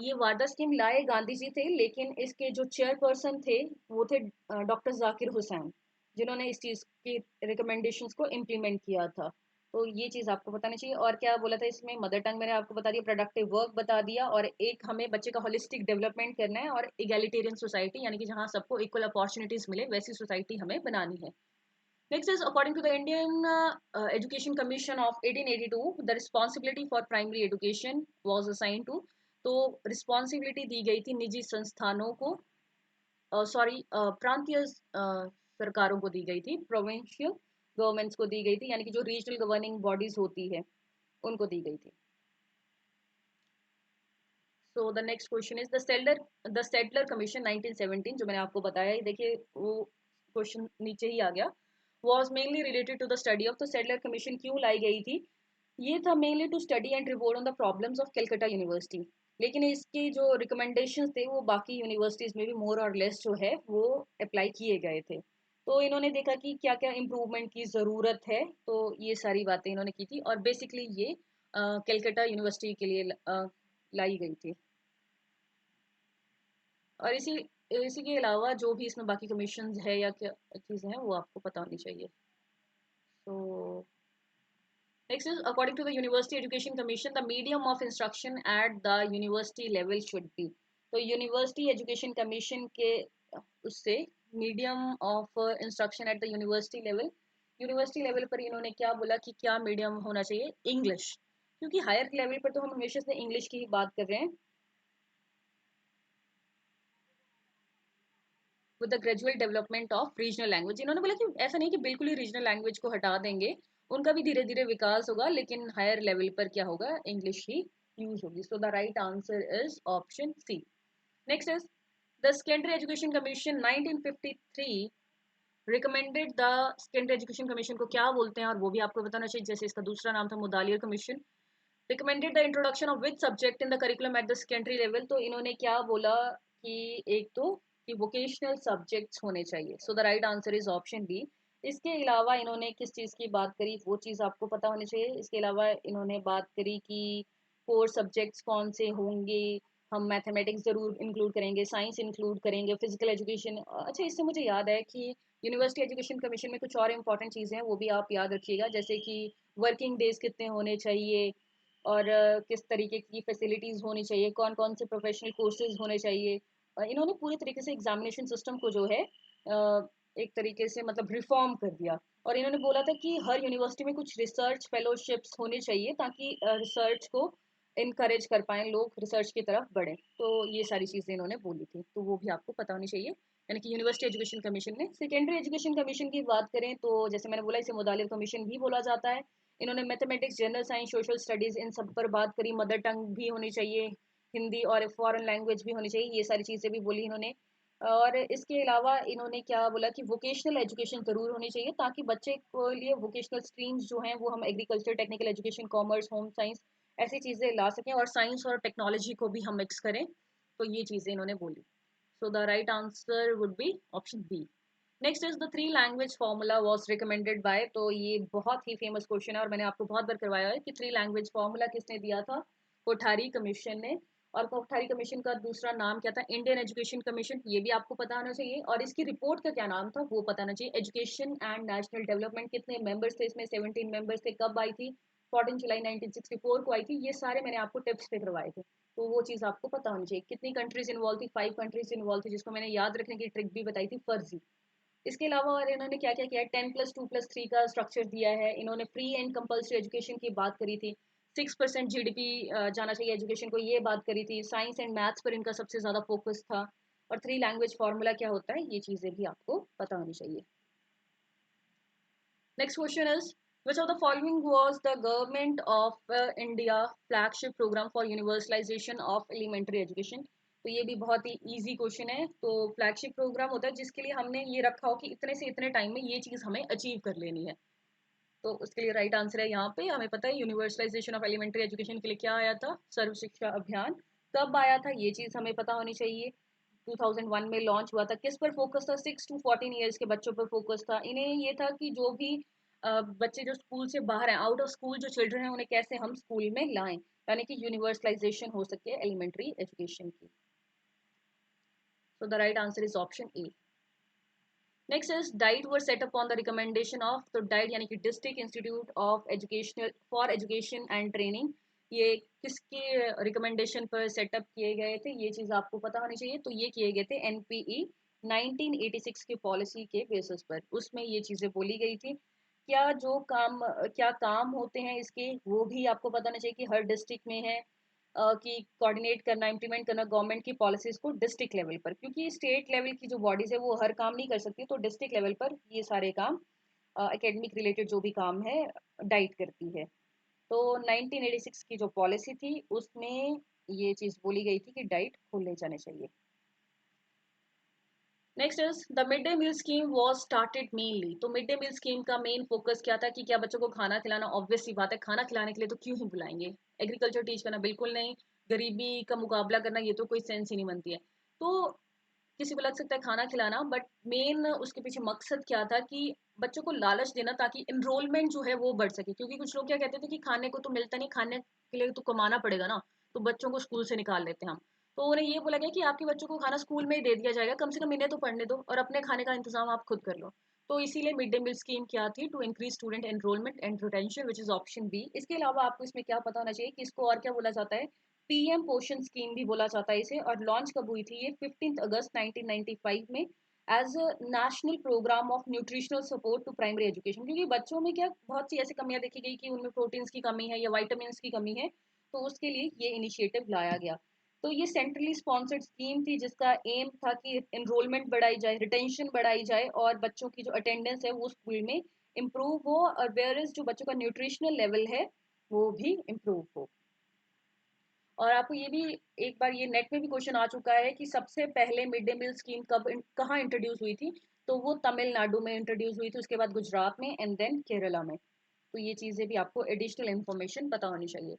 ये वारदा स्कीम लाए गांधी जी थे, लेकिन इसके जो चेयरपर्सन थे वो थे डॉक्टर जाकिर हुसैन, जिन्होंने इस चीज़ की रिकमेंडेशंस को इम्प्लीमेंट किया था. तो ये चीज़ आपको बतानी चाहिए. और क्या बोला था इसमें, मदर टंग मैंने आपको बता दिया, प्रोडक्टिव वर्क बता दिया, और एक हमें बच्चे का होलिस्टिक डेवलपमेंट करना है, और इगैलिटेरियन सोसाइटी यानी कि जहाँ सबको इक्वल अपॉर्चुनिटीज मिले वैसी सोसाइटी हमें बनानी है. Next is, according to the Indian Education Commission of 1882, the responsibility for primary education was assigned to. तो रिस्पॉन्सिबिलिटी दी गई थी निजी संस्थानों को, सॉरी प्रांतीय सरकारों को दी गई थी, प्रोविंशियल गवर्नमेंट्स को दी गई थी, यानी कि जो रीजनल गवर्निंग बॉडीज होती है उनको दी गई थी. So the next question is the Sadler commission 1917, जो मैंने आपको बताया, देखिए वो क्वेश्चन नीचे ही आ गया. Was mainly related to the study of. तो सेटलर कमीशन क्यों लाई गई थी, ये था mainly to study and report on the problems of Calcutta university. लेकिन इसकी जो रिकमेंडेशंस थे वो बाकी यूनिवर्सिटीज़ में भी मोर और लेस जो है वो अप्लाई किए गए थे. तो इन्होंने देखा कि क्या क्या इम्प्रूवमेंट की ज़रूरत है, तो ये सारी बातें इन्होंने की थी, और बेसिकली ये कलकत्ता यूनिवर्सिटी के लिए लाई गई थी. और इसी इसी के अलावा जो भी इसमें बाकी कमीशन है या क्या चीज़ें हैं वो आपको पता होनी चाहिए. सो Next is according to the University Education Commission, the medium of instruction at the university level should be. तो यूनिवर्सिटी एजुकेशन कमीशन के उससे medium of instruction at the university level पर इन्होंने क्या बोला कि क्या मीडियम होना चाहिए, इंग्लिश, क्योंकि हायर लेवल पर तो हम हमेशा से इंग्लिश की ही बात कर रहे हैं। With the gradual development of regional language, इन्होंने बोला कि ऐसा नहीं कि बिल्कुल ही रीजनल लैंग्वेज को हटा देंगे, उनका भी धीरे धीरे विकास होगा, लेकिन हायर लेवल पर क्या होगा, इंग्लिश ही यूज होगी। So the right answer is option C. Next is the secondary education commission 1953 recommended, the secondary education commission को क्या बोलते हैं, और वो भी आपको बताना चाहिए, जैसे इसका दूसरा नाम था Mudaliar commission. Recommended the introduction of which subject in the curriculum at the secondary level, तो इन्होंने क्या बोला कि एक तो कि वोकेशनल सब्जेक्ट्स होने चाहिए। So the right answer is option B. इसके अलावा इन्होंने किस चीज़ की बात करी, वो चीज़ आपको पता होनी चाहिए। इसके अलावा इन्होंने बात करी कि कोर सब्जेक्ट्स कौन से होंगे, हम मैथमेटिक्स ज़रूर इंक्लूड करेंगे, साइंस इंक्लूड करेंगे, फिजिकल एजुकेशन। अच्छा, इससे मुझे याद है कि यूनिवर्सिटी एजुकेशन कमीशन में कुछ और इंपॉर्टेंट चीज़ें हैं, वो भी आप याद रखिएगा, जैसे कि वर्किंग डेज कितने होने चाहिए, और किस तरीके की फैसिलिटीज़ होनी चाहिए, कौन कौन से प्रोफेशनल कोर्सेज होने चाहिए। इन्होंने पूरी तरीके से एग्जामिनेशन सिस्टम को जो है एक तरीके से मतलब रिफॉर्म कर दिया। और इन्होंने बोला था कि हर यूनिवर्सिटी में कुछ रिसर्च फेलोशिप्स होने चाहिए, ताकि रिसर्च को इनकरेज कर पाएँ लोग, रिसर्च की तरफ बढ़ें। तो ये सारी चीज़ें इन्होंने बोली थी, तो वो भी आपको पता होनी चाहिए। यानी कि यूनिवर्सिटी एजुकेशन कमीशन ने सेकेंडरी एजुकेशन कमीशन की बात करें तो जैसे मैंने बोला, इसे मुदालिर कमीशन भी बोला जाता है। इन्होंने mathematics, general science, social studies इन सब पर बात करी, मदर टंग भी होनी चाहिए, हिंदी और फॉरेन लैंग्वेज भी होनी चाहिए, ये सारी चीज़ें भी बोली इन्होंने। और इसके अलावा इन्होंने क्या बोला कि वोकेशनल एजुकेशन ज़रूर होनी चाहिए, ताकि बच्चे को लिए वोकेशनल स्ट्रीम्स जो हैं वो हम agriculture, technical education, commerce, home science, ऐसी चीज़ें ला सकें, और साइंस और टेक्नोलॉजी को भी हम मिक्स करें। तो ये चीज़ें इन्होंने बोली। So the right answer would be option B. Next is the three language formula was recommended by, तो ये बहुत ही फेमस क्वेश्चन है और मैंने आपको बहुत बार करवाया है कि थ्री लैंग्वेज फार्मूला किसने दिया था, कोठारी कमीशन ने। और कोठारी कमीशन का दूसरा नाम क्या था, इंडियन एजुकेशन कमीशन, ये भी आपको पता होना चाहिए। और इसकी रिपोर्ट का क्या नाम था वो पता होना चाहिए। एजुकेशन एंड नेशनल डेवलपमेंट, कितने मेंबर्स थे इसमें, 17 मेंबर्स थे, कब आई थी, 14 जुलाई 1964 को आई थी। ये सारे मैंने आपको टिप्स पे करवाए थे, तो वो चीज़ आपको पता होनी चाहिए। कितनी कंट्रीज इन्वॉल्व थी, 5 कंट्रीज इन्वॉल्व थी, जिसको मैंने याद रखने की ट्रिक भी बताई थी, फर्जी। इसके अलावा और इन्होंने क्या क्या किया है, 10+2+3 का स्ट्रक्चर दिया है। इन्होंने फ्री एंड कंपल्सरी एजुकेशन की बात करी थी, 6% जीडीपी जाना चाहिए एजुकेशन को, ये बात करी थी। साइंस एंड मैथ्स पर इनका सबसे ज़्यादा फोकस था। और थ्री लैंग्वेज फार्मूला क्या होता है, ये चीज़ें भी आपको पता होनी चाहिए। Next question is which of the following was the government of India flagship program for universalization of elementary education। तो ये भी बहुत ही इजी क्वेश्चन है। तो फ्लैगशिप प्रोग्राम होता है जिसके लिए हमने ये रखा हो कि इतने से इतने टाइम में ये चीज़ हमें अचीव कर लेनी है। तो उसके लिए राइट आंसर है यहाँ पे, हमें पता है यूनिवर्सलाइजेशन ऑफ एलिमेंट्री एजुकेशन के लिए क्या आया था, सर्व शिक्षा अभियान। कब आया था ये चीज़ हमें पता होनी चाहिए। 2001 में लॉन्च हुआ था। किस पर फोकस था, 6 to 14 ईयर्स के बच्चों पर फोकस था। इन्हें ये था कि जो भी बच्चे जो स्कूल से बाहर हैं, आउट ऑफ स्कूल जो चिल्ड्रन हैं, उन्हें कैसे हम स्कूल में लाएं, यानी कि यूनिवर्सलाइजेशन हो सके एलिमेंट्री एजुकेशन की। सो the right answer is option A. Next is diet were set up on the recommendation of, तो डाइट यानी कि district institute of educational for education and training, ये किसके रिकमेंडेशन पर सेटअप किए गए थे, ये चीज़ आपको पता होनी चाहिए। तो ये किए गए थे एनपीई 1986 की पॉलिसी के बेसिस पर, उसमें ये चीज़ें बोली गई थी। क्या काम होते हैं इसके, वो भी आपको पता होना चाहिए कि हर डिस्ट्रिक्ट में है कि कोऑर्डिनेट करना, इम्प्लीमेंट करना गवर्नमेंट की पॉलिसीज़ को डिस्ट्रिक्ट लेवल पर, क्योंकि स्टेट लेवल की जो बॉडीज़ है वो हर काम नहीं कर सकती, तो डिस्ट्रिक्ट लेवल पर ये सारे काम एकेडमिक रिलेटेड जो भी काम है डाइट करती है। तो 1986 की जो पॉलिसी थी उसमें ये चीज़ बोली गई थी कि डाइट खोले जाने चाहिए। Next is the mid day meal scheme was started mainly, तो मिड डे मील स्कीम का मेन फोकस क्या था कि क्या बच्चों को खाना खिलाना, ऑब्वियस सी बात है, खाना खिलाने के लिए तो क्यों ही बुलाएंगे। एग्रीकल्चर टीच करना बिल्कुल नहीं, गरीबी का मुकाबला करना, ये तो कोई सेंस ही नहीं बनती है। तो किसी को लग सकता है खाना खिलाना, बट मेन उसके पीछे मकसद क्या था कि बच्चों को लालच देना, ताकि इनरोलमेंट जो है वो बढ़ सके। क्योंकि कुछ लोग क्या कहते थे कि खाने को तो मिलता नहीं, खाने के लिए तो कमाना पड़ेगा ना, तो बच्चों को स्कूल से निकाल लेते हैं हम। तो उन्हें ये बोला गया कि आपके बच्चों को खाना स्कूल में ही दे दिया जाएगा, कम से कम इन्हें तो पढ़ने दो और अपने खाने का इंतजाम आप खुद कर लो। तो इसीलिए मिड डे मील स्कीम क्या थी, to increase student enrolment and retention, which is option B. इसके अलावा आपको इसमें क्या पता होना चाहिए कि इसको और क्या बोला जाता है, पीएम पोषण स्कीम भी बोला जाता है इसे। और लॉन्च कब हुई थी ये, 15 अगस्त 1995 में, as a national programme of nutritional support to primary education. क्योंकि बच्चों में क्या बहुत सी ऐसी कमियां देखी गई कि उनमें प्रोटीन्स की कमी है या वाइटामिन की कमी है, तो उसके लिए ये इनिशिएटिव लाया गया। तो ये सेंट्रली स्पॉन्सर्ड स्कीम थी जिसका एम था कि एनरोलमेंट बढ़ाई जाए, रिटेंशन बढ़ाई जाए और बच्चों की जो अटेंडेंस है वो स्कूल में इम्प्रूव हो, और वेयर इज जो बच्चों का न्यूट्रिशनल लेवल है वो भी इम्प्रूव हो। और आपको ये भी एक बार ये नेट में भी क्वेश्चन आ चुका है कि सबसे पहले मिड डे मील स्कीम कहाँ इंट्रोड्यूस हुई थी, तो वो तमिलनाडु में इंट्रोड्यूस हुई थी, उसके बाद गुजरात में एंड देन केरला में। तो ये चीज़ें भी आपको एडिशनल इन्फॉर्मेशन पता होनी चाहिए।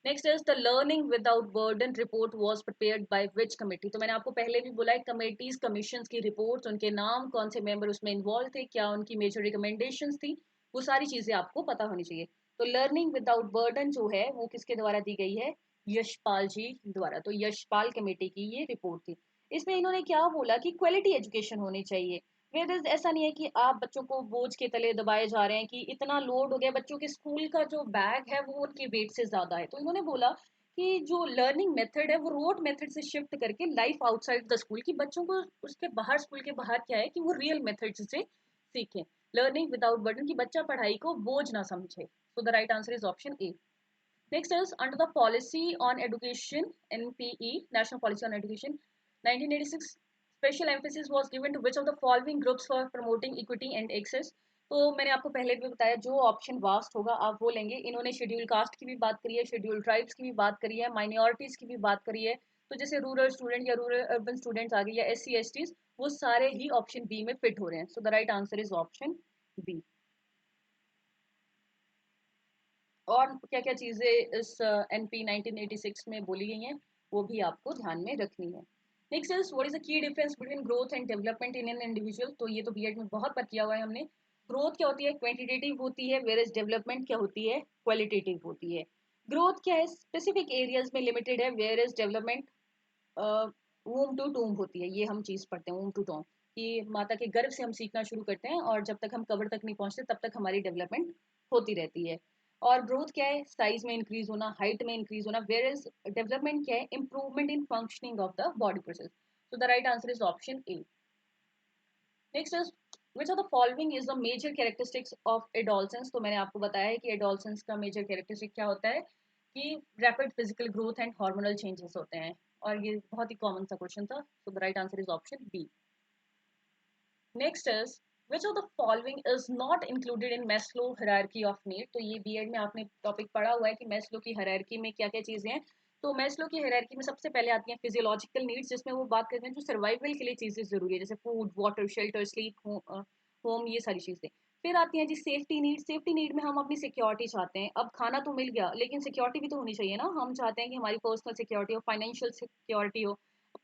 Next is the learning without burden report was prepared by which committee. तो मैंने आपको पहले भी बोला है, कमेटीज कमीशन की रिपोर्ट्स, उनके नाम, कौन से मेंबर उसमें इन्वॉल्व थे, क्या उनकी मेजर रिकमेंडेशंस थी, वो सारी चीज़ें आपको पता होनी चाहिए। तो लर्निंग विदाउट बर्डन जो है वो किसके द्वारा दी गई है, यशपाल जी द्वारा। तो यशपाल कमेटी की ये रिपोर्ट थी। इसमें इन्होंने क्या बोला कि क्वालिटी एजुकेशन होनी चाहिए। वेर इज ऐसा नहीं है कि आप बच्चों को बोझ के तले दबाए जा रहे हैं कि इतना लोड हो गया, बच्चों के स्कूल का जो बैग है वो उनके वेट से ज्यादा है। तो इन्होंने बोला कि जो लर्निंग मेथड है वो रोड मेथड से शिफ्ट करके लाइफ आउटसाइड द स्कूल, की बच्चों को उसके बाहर, स्कूल के बाहर क्या है कि वो रियल मेथड से सीखें। लर्निंग विदाउट बर्डन, की बच्चा पढ़ाई को बोझ ना समझे। सो the right answer is option A. Next is under the Policy on Education (NPE), National Policy on Education, 1986, special emphasis was given to which of the following groups for promoting equity and access। तो मैंने आपको पहले भी बताया, जो option vast होगा आप वो लेंगे। इन्होंने शेड्यूल कास्ट की भी बात करी है, शेड्यूल ट्राइब्स की भी बात करी है, माइनॉरिटीज की भी बात करी है। तो जैसे रूरल स्टूडेंट या रूरल अर्बन स्टूडेंट्स आ गए या SC STs, वो सारे ही ऑप्शन बी में फिट हो रहे हैं। So the right answer is option B. और क्या क्या चीज़ें इस NP 1986 में बोली गई हैं वो भी आपको ध्यान में रखनी है। Next is what is the key difference between growth and development in an individual. तो ये तो बीएड में बहुत बार किया हुआ है हमने। ग्रोथ क्या होती है, क्वांटिटेटिव होती है, वेयर एज डेवलपमेंट क्या होती है, क्वालिटेटिव होती है। ग्रोथ क्या है, स्पेसिफिक एरियाज में लिमिटेड है, वेयर एज डेवलपमेंट वूम टू टूम होती है। ये हम चीज़ पढ़ते हैं वूम टू टूम, कि माता के गर्भ से हम सीखना शुरू करते हैं और जब तक हम कबर तक नहीं पहुंचते तब तक हमारी डेवलपमेंट होती रहती है। और ग्रोथ क्या है, साइज में इंक्रीज होना, हाइट में इंक्रीज होना, वेयर इज डेवलपमेंट क्या है, improvement in functioning of the body process. So the right answer is option A. Next is which of the following is the major characteristics of adolescence. तो मैंने आपको बताया है कि एडोलसेंस का मेजर कैरेक्टरिस्टिक क्या होता है, कि rapid physical growth and hormonal changes होते हैं। और ये बहुत ही कॉमन सा क्वेश्चन था। So the right answer is option B. Next is which of the following is not included in Maslow hierarchy of need. तो ये बीएड में आपने टॉपिक पढ़ा हुआ है कि मैस्लो की हायरार्की में क्या क्या चीजें हैं। तो मैस्लो की हायरार्की में सबसे पहले आती हैं फिजियोलॉजिकल नीड्स, जिसमें वो बात करते हैं जो सर्वाइवल के लिए चीजें जरूरी है, जैसे food, water, shelter, sleep, home, ये सारी चीजें। फिर आती हैं जी सेफ्टी नीड। सेफ्टी नीड में हम अपनी सिक्योरिटी चाहते हैं। अब खाना तो मिल गया लेकिन सिक्योरिटी भी तो होनी चाहिए ना, हम चाहते हैं कि हमारी पर्सनल सिक्योरिटी हो, फाइनेंशियल सिक्योरिटी हो।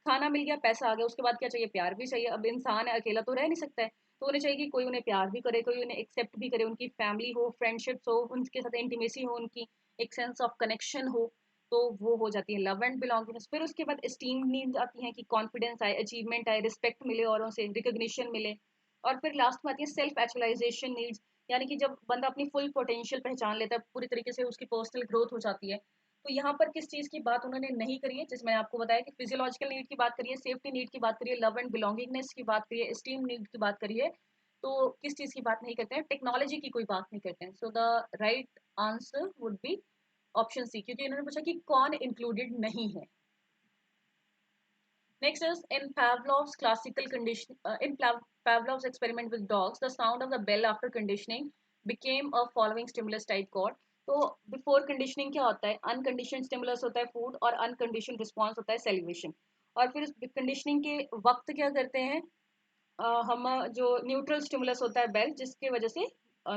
खाना मिल गया, पैसा आ गया, उसके बाद क्या चाहिए, प्यार भी चाहिए। अब इंसान है, अकेला तो रह नहीं सकता है, तो उन्हें चाहिए कि कोई उन्हें प्यार भी करे, कोई उन्हें एक्सेप्ट भी करे, उनकी फैमिली हो, फ्रेंडशिप्स हो, उनके साथ इंटीमेसी हो, उनकी एक सेंस ऑफ कनेक्शन हो। तो वो हो जाती है लव एंड बिलोंगिंगनेस। फिर उसके बाद एस्टीम नीड आती है कि कॉन्फिडेंस आए, अचीवमेंट आए, रिस्पेक्ट मिले, औरों से रिकग्निशन मिले। और फिर लास्ट में आती है सेल्फ एक्चुअलाइजेशन नीड्स, यानी कि जब बंदा अपनी फुल पोटेंशियल पहचान लेता है, पूरी तरीके से उसकी पर्सनल ग्रोथ हो जाती है। तो यहाँ पर किस चीज़ की बात उन्होंने नहीं करी है, जिसमें आपको बताया कि फिजियोलॉजिकल नीड की बात करिए, सेफ्टी नीड की बात करिए, लव एंड बिलोंगिंगनेस की बात करिए, स्टीम नीड की बात करिए। तो किस चीज़ की बात नहीं करते हैं, टेक्नोलॉजी की कोई बात नहीं करते हैं। So the right answer would be option C, क्योंकि इन्होंने पूछा कि कौन इंक्लूडेड नहीं है। Next is in Pavlov's classical condition, in Pavlov's experiment with dogs, the sound of the bell after conditioning became a following stimulus type code। तो before conditioning क्या होता है, अनकंडीशन स्टिमुलस होता है फूड, और अनकंडीशन रिस्पॉन्स होता है सेलिब्रेशन। और फिर कंडीशनिंग के वक्त क्या करते हैं, हम जो न्यूट्रल स्टिमुलस होता है बेल, जिसकी वजह से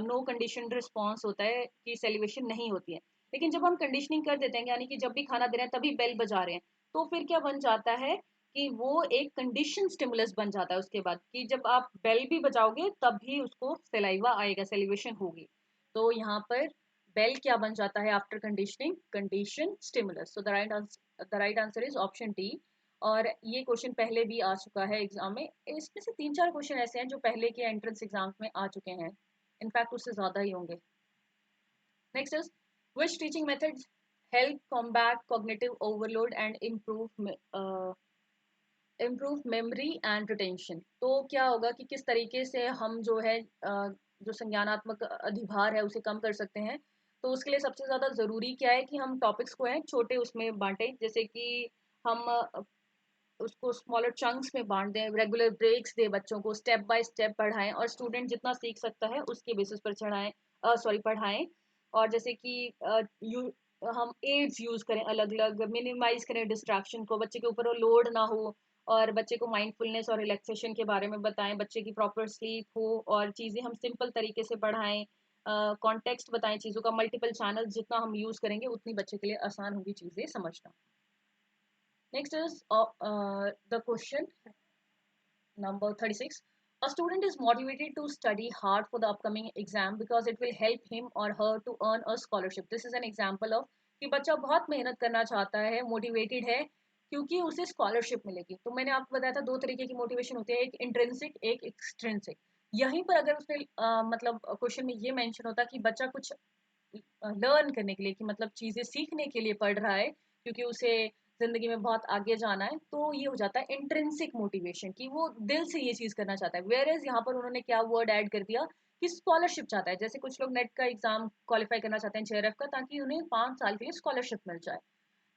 नो कंडीशन रिस्पॉन्स होता है कि सेलिब्रेशन नहीं होती है। लेकिन जब हम कंडीशनिंग कर देते हैं, यानी कि जब भी खाना दे रहे हैं तभी बेल बजा रहे हैं, तो फिर क्या बन जाता है कि वो एक कंडीशन स्टिमुलस बन जाता है उसके बाद, कि जब आप बेल भी बजाओगे तब भी उसको सेलाइवा आएगा, सेलिब्रेशन होगी। तो यहाँ पर बेल क्या बन जाता है after conditioning, condition stimulus. So the right answer is option D. और ये क्वेश्चन पहले भी आ चुका है एग्जाम में। इसमें से 3-4 क्वेश्चन ऐसे हैं जो पहले के एंट्रेंस एग्जाम में आ चुके हैं, इनफैक्ट उससे ज़्यादा ही होंगे। Next is which teaching methods help combat cognitive overload and improve memory and retention. तो क्या होगा कि किस तरीके से हम जो है जो संज्ञानात्मक अधिभार है उसे कम कर सकते हैं। तो उसके लिए सबसे ज़्यादा ज़रूरी क्या है कि हम टॉपिक्स को हैं छोटे उसमें बांटें, जैसे कि हम उसको स्मॉलर चंक्स में बांट दें, रेगुलर ब्रेक्स दें, बच्चों को स्टेप बाय स्टेप पढ़ाएं और स्टूडेंट जितना सीख सकता है उसके बेसिस पर पढ़ाएं। और जैसे कि हम एड्स यूज करें, अलग अलग मिनिमाइज करें डिस्ट्रैक्शन को, बच्चे के ऊपर वो लोड ना हो, और बच्चे को माइंडफुलनेस और रिलैक्सेशन के बारे में बताएं, बच्चे की प्रॉपर स्लीप हो, और चीज़ें हम सिंपल तरीके से पढ़ाएं, कॉन्टेक्स्ट बताएं चीज़ों का, मल्टीपल चैनल जितना हम यूज़ करेंगे उतनी बच्चे के लिए आसान होगी चीज़ें समझना। Next is the question number 36. A student is motivated to study hard for the upcoming exam because it will help him or her to earn a scholarship. This is an example of कि बच्चा बहुत मेहनत करना चाहता है, motivated है क्योंकि उसे स्कॉलरशिप मिलेगी। तो मैंने आपको बताया था 2 तरीके की मोटिवेशन होती है, एक इंट्रिंसिक, एक एक्सट्रिंसिक। यहीं पर अगर उसने मतलब क्वेश्चन में ये मेंशन होता कि बच्चा कुछ लर्न करने के लिए, कि मतलब चीज़ें सीखने के लिए पढ़ रहा है क्योंकि उसे ज़िंदगी में बहुत आगे जाना है, तो ये हो जाता है इंट्रिंसिक मोटिवेशन, कि वो दिल से ये चीज़ करना चाहता है। वेयर एज यहाँ पर उन्होंने क्या वर्ड ऐड कर दिया कि स्कॉलरशिप चाहता है। जैसे कुछ लोग नेट का एग्जाम क्वालिफाई करना चाहते हैं जेआरएफ का, ताकि उन्हें 5 साल के लिए स्कॉलरशिप मिल जाए।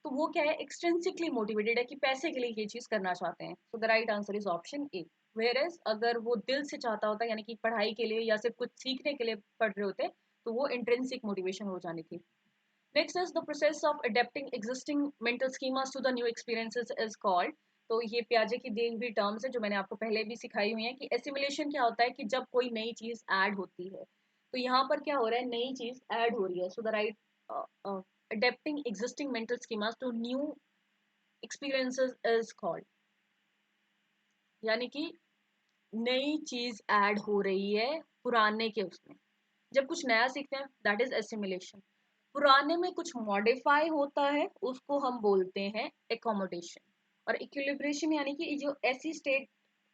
तो वो क्या है, एक्सट्रिंसिकली मोटिवेटेड है कि पैसे के लिए ये चीज़ करना चाहते हैं। So the right answer is option A. Whereas अगर वो दिल से चाहता होता, यानी कि पढ़ाई के लिए या सिर्फ कुछ सीखने के लिए पढ़ रहे होते, तो वो इंट्रिंसिक मोटिवेशन हो जानी थी। Next is the process of adapting existing mental schemas to the new experiences is called। तो ये प्याजे की दी हुई टर्म्स है जो मैंने आपको पहले भी सिखाई हुई है कि एसिमिलेशन क्या होता है, कि जब कोई नई चीज ऐड होती है। तो यहाँ पर क्या हो रहा है, नई चीज ऐड हो रही है। So the right adapting existing mental schemas to new experiences is called, यानी कि नई चीज ऐड हो रही है पुराने के उसमें। जब कुछ नया सीखते हैं दैट इज एसिमिलेशन। पुराने में कुछ मॉडिफाई होता है उसको हम बोलते हैं एकोमोडेशन। और इक्विलिब्रेशन यानी कि जो ऐसी स्टेट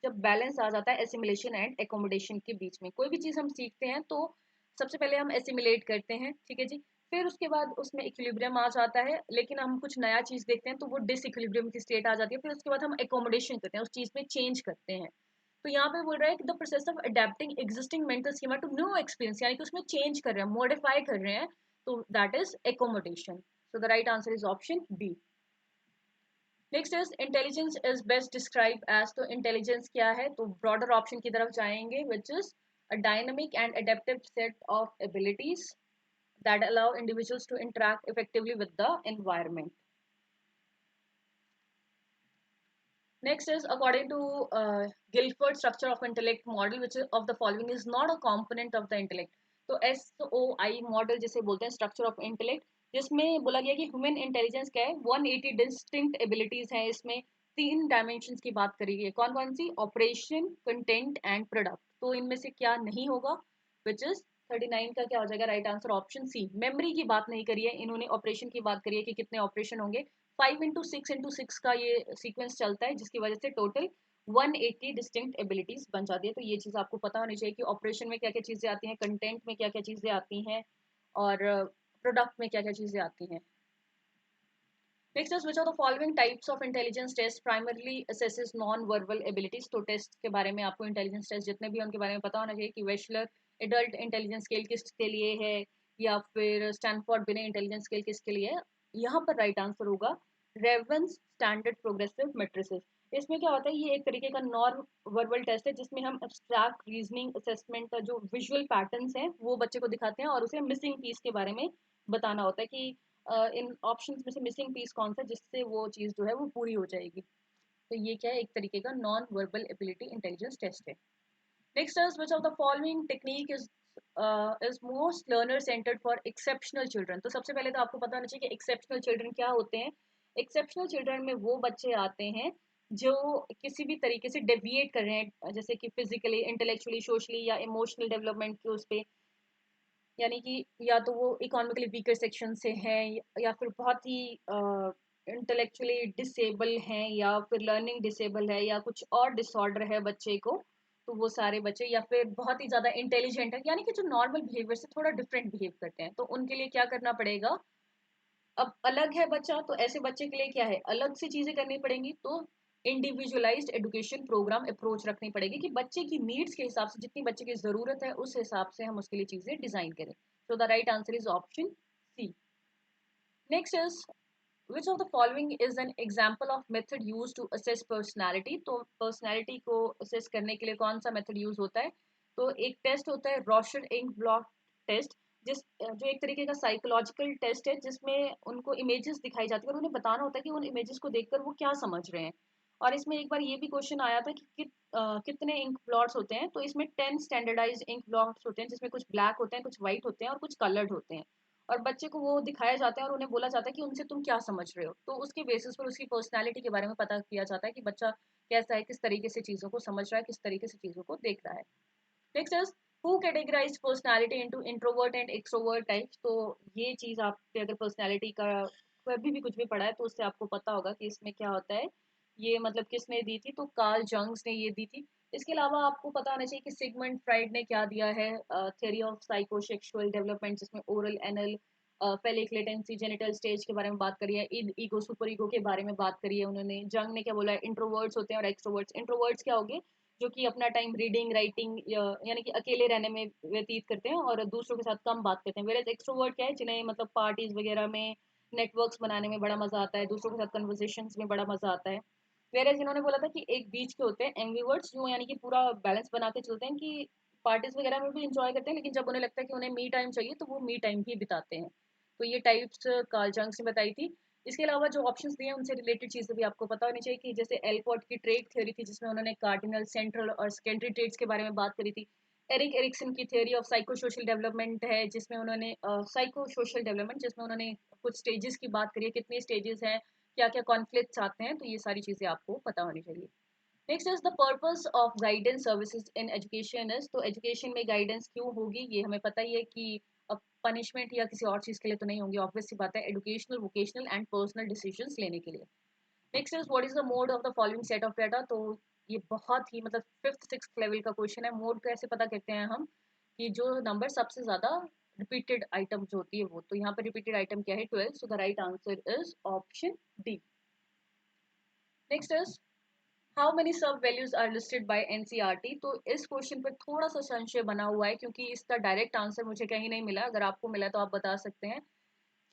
जब बैलेंस आ जाता है एसिमिलेशन एंड एकोमोडेशन के बीच में। कोई भी चीज़ हम सीखते हैं तो सबसे पहले हम एसिमिलेट करते हैं, ठीक है जी, फिर उसके बाद उसमें इक्विलिब्रियम आ जाता है, लेकिन हम कुछ नया चीज़ देखते हैं तो वो डिसइक्विलिब्रियम की स्टेट आ जाती है, फिर उसके बाद हम एकोमोडेशन करते हैं, उस चीज़ में चेंज करते हैं। तो यहाँ पे बोल रहा है कि the process of adapting existing mental schema to new experience, यानी कि उसमें चेंज कर रहे हैं, मॉडिफाई कर रहे हैं, तो that is accommodation. So the right answer is option B. Next is intelligence is best describe as. तो इंटेलिजेंस क्या है, तो ब्रॉडर ऑप्शन की तरफ जाएंगे, which is a dynamic and adaptive set of abilities that allow individuals to interact effectively with the environment. Next is according to Guilford structure of intellect model, which is of the following is not a component of the intellect। तो SOI model जिसे बोलते हैं structure of intellect, जिसमें बोला गया कि human intelligence क्या है, 180 डिस्टिंक्ट एबिलिटीज हैं। इसमें 3 डायमेंशन की बात करी गई है, कौन कौन सी, ऑपरेशन, कंटेंट एंड प्रोडक्ट। तो इनमें से क्या नहीं होगा, विच इज 39 का क्या हो जाएगा right answer, option C. Memory की बात नहीं करी है इन्होंने, ऑपरेशन की बात करी है कि कितने ऑपरेशन होंगे। 5 into 6 का ये सीक्वेंस चलता है, जिसकी वजह से टोटल 180 डिस्टिंक्ट एबिलिटीज बन जाती है। तो ये चीज़ आपको पता होनी चाहिए कि ऑपरेशन में क्या क्या चीज़ें आती हैं, कंटेंट में क्या क्या चीज़ें आती हैं, और प्रोडक्ट में क्या क्या चीज़ें आती हैं। Next is which are the following types of intelligence test primarily assesses non verbal abilities. तो टेस्ट के बारे में आपको, इंटेलिजेंस टेस्ट जितने भी उनके बारे में पता होना चाहिए कि वेशलर एडल्ट इंटेलिजेंस स्केल किसके लिए है, या फिर स्टैनफोर्ड बिने इंटेलिजेंस स्केल किसके लिए है। यहाँ पर राइट आंसर होगा रेवंस स्टैंडर्ड प्रोग्रेसिव मैट्रिसेस। इसमें क्या होता है, ये एक तरीके का नॉन वर्बल टेस्ट है जिसमें हम एब्स्ट्रैक्ट रीजनिंग असेसमेंट का जो विजुअल पैटर्न्स हैं वो बच्चे को दिखाते हैं, और उसे मिसिंग पीस के बारे में बताना होता है कि इन ऑप्शंस में से मिसिंग पीस कौन सा, जिससे वो चीज़ जो है वो पूरी हो जाएगी। तो ये क्या है, एक तरीके का non verbal ability intelligence test है। Next is which of the following technique is most learner centred for exceptional children. तो सबसे पहले तो आपको पता होना चाहिए कि एक्सेप्शनल चिल्ड्रन क्या होते हैं। एक्सेप्शनल चिल्ड्रन में वो बच्चे आते हैं जो किसी भी तरीके से डेविएट कर रहे हैं, जैसे कि फिजिकली, इंटेलेक्चुअली, सोशली या इमोशनल डेवलपमेंट के उस पर, यानी कि या तो वो इकोनॉमिकली वीकर सेक्शन से हैं, या फिर बहुत ही इंटेलेक्चुअली डिसेबल हैं या फिर लर्निंग डिसेबल है या कुछ और डिसऑर्डर है बच्चे को, तो वो सारे बच्चे, या फिर बहुत ही ज़्यादा इंटेलिजेंट है, यानी कि जो नॉर्मल बिहेवियर से थोड़ा डिफरेंट बिहेव करते हैं, तो उनके लिए क्या करना पड़ेगा। अब अलग है बच्चा, तो ऐसे बच्चे के लिए क्या है, अलग से चीज़ें करनी पड़ेंगी। तो इंडिविजुअलाइज्ड एजुकेशन प्रोग्राम अप्रोच रखनी पड़ेगी कि बच्चे की नीड्स के हिसाब से, जितनी बच्चे की ज़रूरत है उस हिसाब से हम उसके लिए चीज़ें डिज़ाइन करें। तो the right answer is option C. Next is which of the following is an example of method used to assess personality। तो पर्सनैलिटी को असेस करने के लिए कौन सा मेथड यूज होता है। तो एक टेस्ट होता है रॉशर इंक ब्लॉट टेस्ट, जो एक तरीके का साइकोलॉजिकल टेस्ट है, जिसमें उनको इमेजेस दिखाई जाती है और उन्हें बताना होता है कि उन इमेजेस को देखकर वो क्या समझ रहे हैं। और इसमें एक बार ये भी क्वेश्चन आया था कि कितने इंक ब्लॉट्स होते हैं। तो इसमें 10 स्टैंडर्डाइज इंक ब्लॉट्स होते हैं, जिसमें कुछ ब्लैक होते हैं, कुछ व्हाइट होते हैं और कुछ कलर्ड होते हैं। और बच्चे को वो दिखाया जाता है और उन्हें बोला जाता है कि उनसे तुम क्या समझ रहे हो। तो उसके बेसिस पर उसकी पर्सनैलिटी के बारे में पता किया जाता है कि बच्चा कैसा है, किस तरीके से चीज़ों को समझ रहा है, किस तरीके से चीज़ों को देख रहा है। Next is who categorise personality into introvert and extrovert types. तो ये चीज़ आपने अगर पर्सनैलिटी का कभी भी कुछ भी पढ़ा है तो उससे आपको पता होगा कि इसमें क्या होता है। ये मतलब किसने दी थी, तो कार्ल जंग्स ने ये दी थी। इसके अलावा आपको पता होना चाहिए कि सिगमंड फ्राइड ने क्या दिया है, थ्योरी ऑफ साइकोसेक्सुअल डेवलपमेंट, जिसमें oral anal phallic latency genital stage के बारे में बात करी है, ईगो सुपर ईगो के बारे में बात करी है उन्होंने। जंग ने क्या बोला है, इंट्रोवर्ट्स होते हैं और एक्सट्रोवर्ट्स। इंट्रोवर्ट्स क्या होंगे, जो कि अपना टाइम रीडिंग राइटिंग यानी कि अकेले रहने में व्यतीत करते हैं और दूसरों के साथ कम बात करते हैं। वेयर एक्सट्रोवर्ट क्या है, जिन्हें मतलब पार्टीज वगैरह में नेटवर्क्स बनाने में बड़ा मजा आता है, दूसरों के साथ कन्वर्सेशंस में बड़ा मजा आता है। वेयर इन्होंने बोला था कि एक बीच के होते हैं एम्बिवर्ट्स, जो यानी कि पूरा बैलेंस बना के चलते हैं कि पार्टीज वगैरह में भी इंजॉय करते हैं, लेकिन जब उन्हें लगता है कि उन्हें मी टाइम चाहिए तो वो मी टाइम भी बिताते हैं। तो ये टाइप्स कार्ल जंग्स ने बताई थी। इसके अलावा जो ऑप्शंस दिए हैं उनसे रिलेटेड चीज़ें भी आपको पता होनी चाहिए कि जैसे एलपॉट की ट्रेट थ्योरी थी, जिसमें उन्होंने कार्डिनल सेंट्रल और सेकेंडरी ट्रेट्स के बारे में बात करी थी। एरिक एरिक्सन की theory of psycho social development है, जिसमें उन्होंने साइको सोशल डेवलपमेंट, जिसमें उन्होंने कुछ स्टेजेस की बात करी है, कितने स्टेजेस हैं, क्या क्या कॉन्फ्लिक्ट्स आते हैं, तो ये सारी चीज़ें आपको पता होनी चाहिए। Next is the purpose of guidance services in education is. तो एजुकेशन में गाइडेंस क्यों होगी, ये हमें पता ही है कि अब पनिशमेंट या किसी और चीज़ के लिए तो नहीं होंगी, ऑब्वियस सी बात है, educational vocational and personal decisions लेने के लिए। Next is what is the mode of the following set of data. तो ये बहुत ही मतलब फिफ्थ सिक्स लेवल का क्वेश्चन है। मोड कैसे पता करते हैं हम, कि जो नंबर सबसे ज़्यादा रिपीटेड आइटम जो होती है वो, तो यहाँ पर रिपीटेड आइटम क्या है, 12। So the right answer is option D. Next is how many sub values are listed by NCERT. तो इस क्वेश्चन पर थोड़ा सा संशय बना हुआ है, क्योंकि इसका डायरेक्ट आंसर मुझे कहीं नहीं मिला। अगर आपको मिला तो आप बता सकते हैं।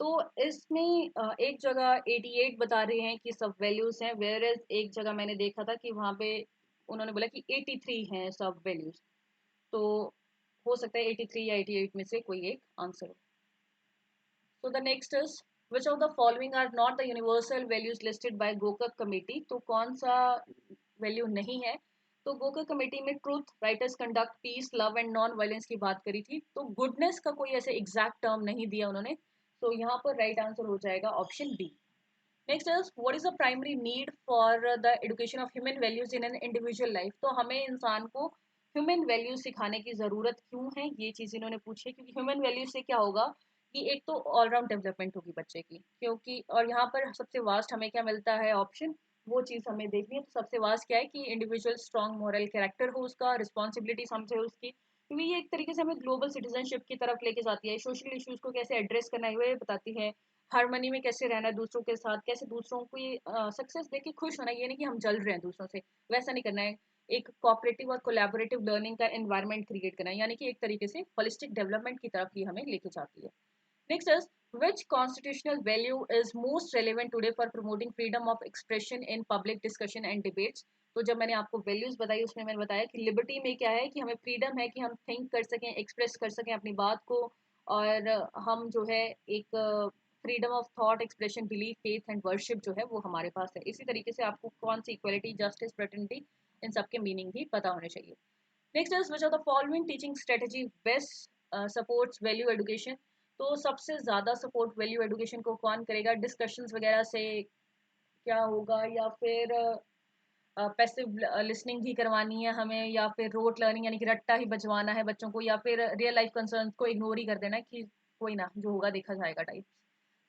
तो इसमें एक जगह 88 बता रहे हैं कि सब वैल्यूज हैं, वेयर एज एक जगह मैंने देखा था कि वहाँ पे उन्होंने बोला कि 83 हैं सब वैल्यूज। तो हो सकता है 83 या 88 में से कोई एक आंसर हो। So the next is which of the following are not the universal values listed by Gokak committee. तो कौन सा वैल्यू नहीं है। तो गोकक कमेटी में truth, righteous conduct, peace, love and non violence की बात करी थी। तो गुडनेस का कोई ऐसे एग्जैक्ट टर्म नहीं दिया उन्होंने। तो यहाँ पर राइट आंसर हो जाएगा option B. Next is what is the primary need for the education of human values in an individual life. तो हमें इंसान को ह्यूमन वैल्यूज सिखाने की ज़रूरत क्यों है, ये चीज़ इन्होंने पूछी है। क्योंकि ह्यूमन वैल्यूज से क्या होगा कि एक तो ऑलराउंड डेवलपमेंट होगी बच्चे की, क्योंकि और यहाँ पर सबसे वास्ट हमें क्या मिलता है ऑप्शन, वो चीज़ हमें देखनी है। तो सबसे वास्ट क्या है कि इंडिविजुअल स्ट्रॉन्ग मॉरल कैरेक्टर हो उसका, रिस्पॉन्सिबिलिटी समझे उसकी, क्योंकि ये एक तरीके से हमें ग्लोबल सिटीजनशिप की तरफ लेके जाती है। सोशल इश्यूज को कैसे एड्रेस करना है ये बताती है। हारमोनी में कैसे रहना है दूसरों के साथ, कैसे दूसरों को ये सक्सेस देख के खुश होना, ये नहीं कि हम जल रहे हैं दूसरों से, वैसा नहीं करना है। एक कोऑपरेटिव और कोलैबोरेटिव लर्निंग का एनवायरनमेंट क्रिएट करना है, यानी कि एक तरीके से होलिस्टिक डेवलपमेंट की तरफ ये हमें लेके जाती है। Next is which constitutional value is most relevant today for promoting freedom of expression in public discussion and debates। तो जब मैंने आपको वैल्यूज बताई उसमें मैंने बताया कि लिबर्टी में क्या है कि हमें फ्रीडम है कि हम थिंक कर सकें, एक्सप्रेस कर सकें अपनी बात को, और हम जो है एक freedom of thought, expression, belief, faith and worship जो है वो हमारे पास है। इसी तरीके से आपको कौन सी इक्वलिटी, जस्टिस, फ्रेटर्निटी, इन सब के मीनिंग भी पता होने चाहिए। Next is which of the following teaching strategy best supports value education. तो सबसे ज़्यादा सपोर्ट वैल्यू एडुकेशन को कौन करेगा, डिस्कशंस वगैरह से क्या होगा, या फिर पैसिव लिसनिंग ही करवानी है हमें, या फिर रोट लर्निंग यानी कि रट्टा ही बजवाना है बच्चों को, या फिर रियल लाइफ कंसर्न को इग्नोर ही कर देना है कि कोई ना जो होगा देखा जाएगा टाइप।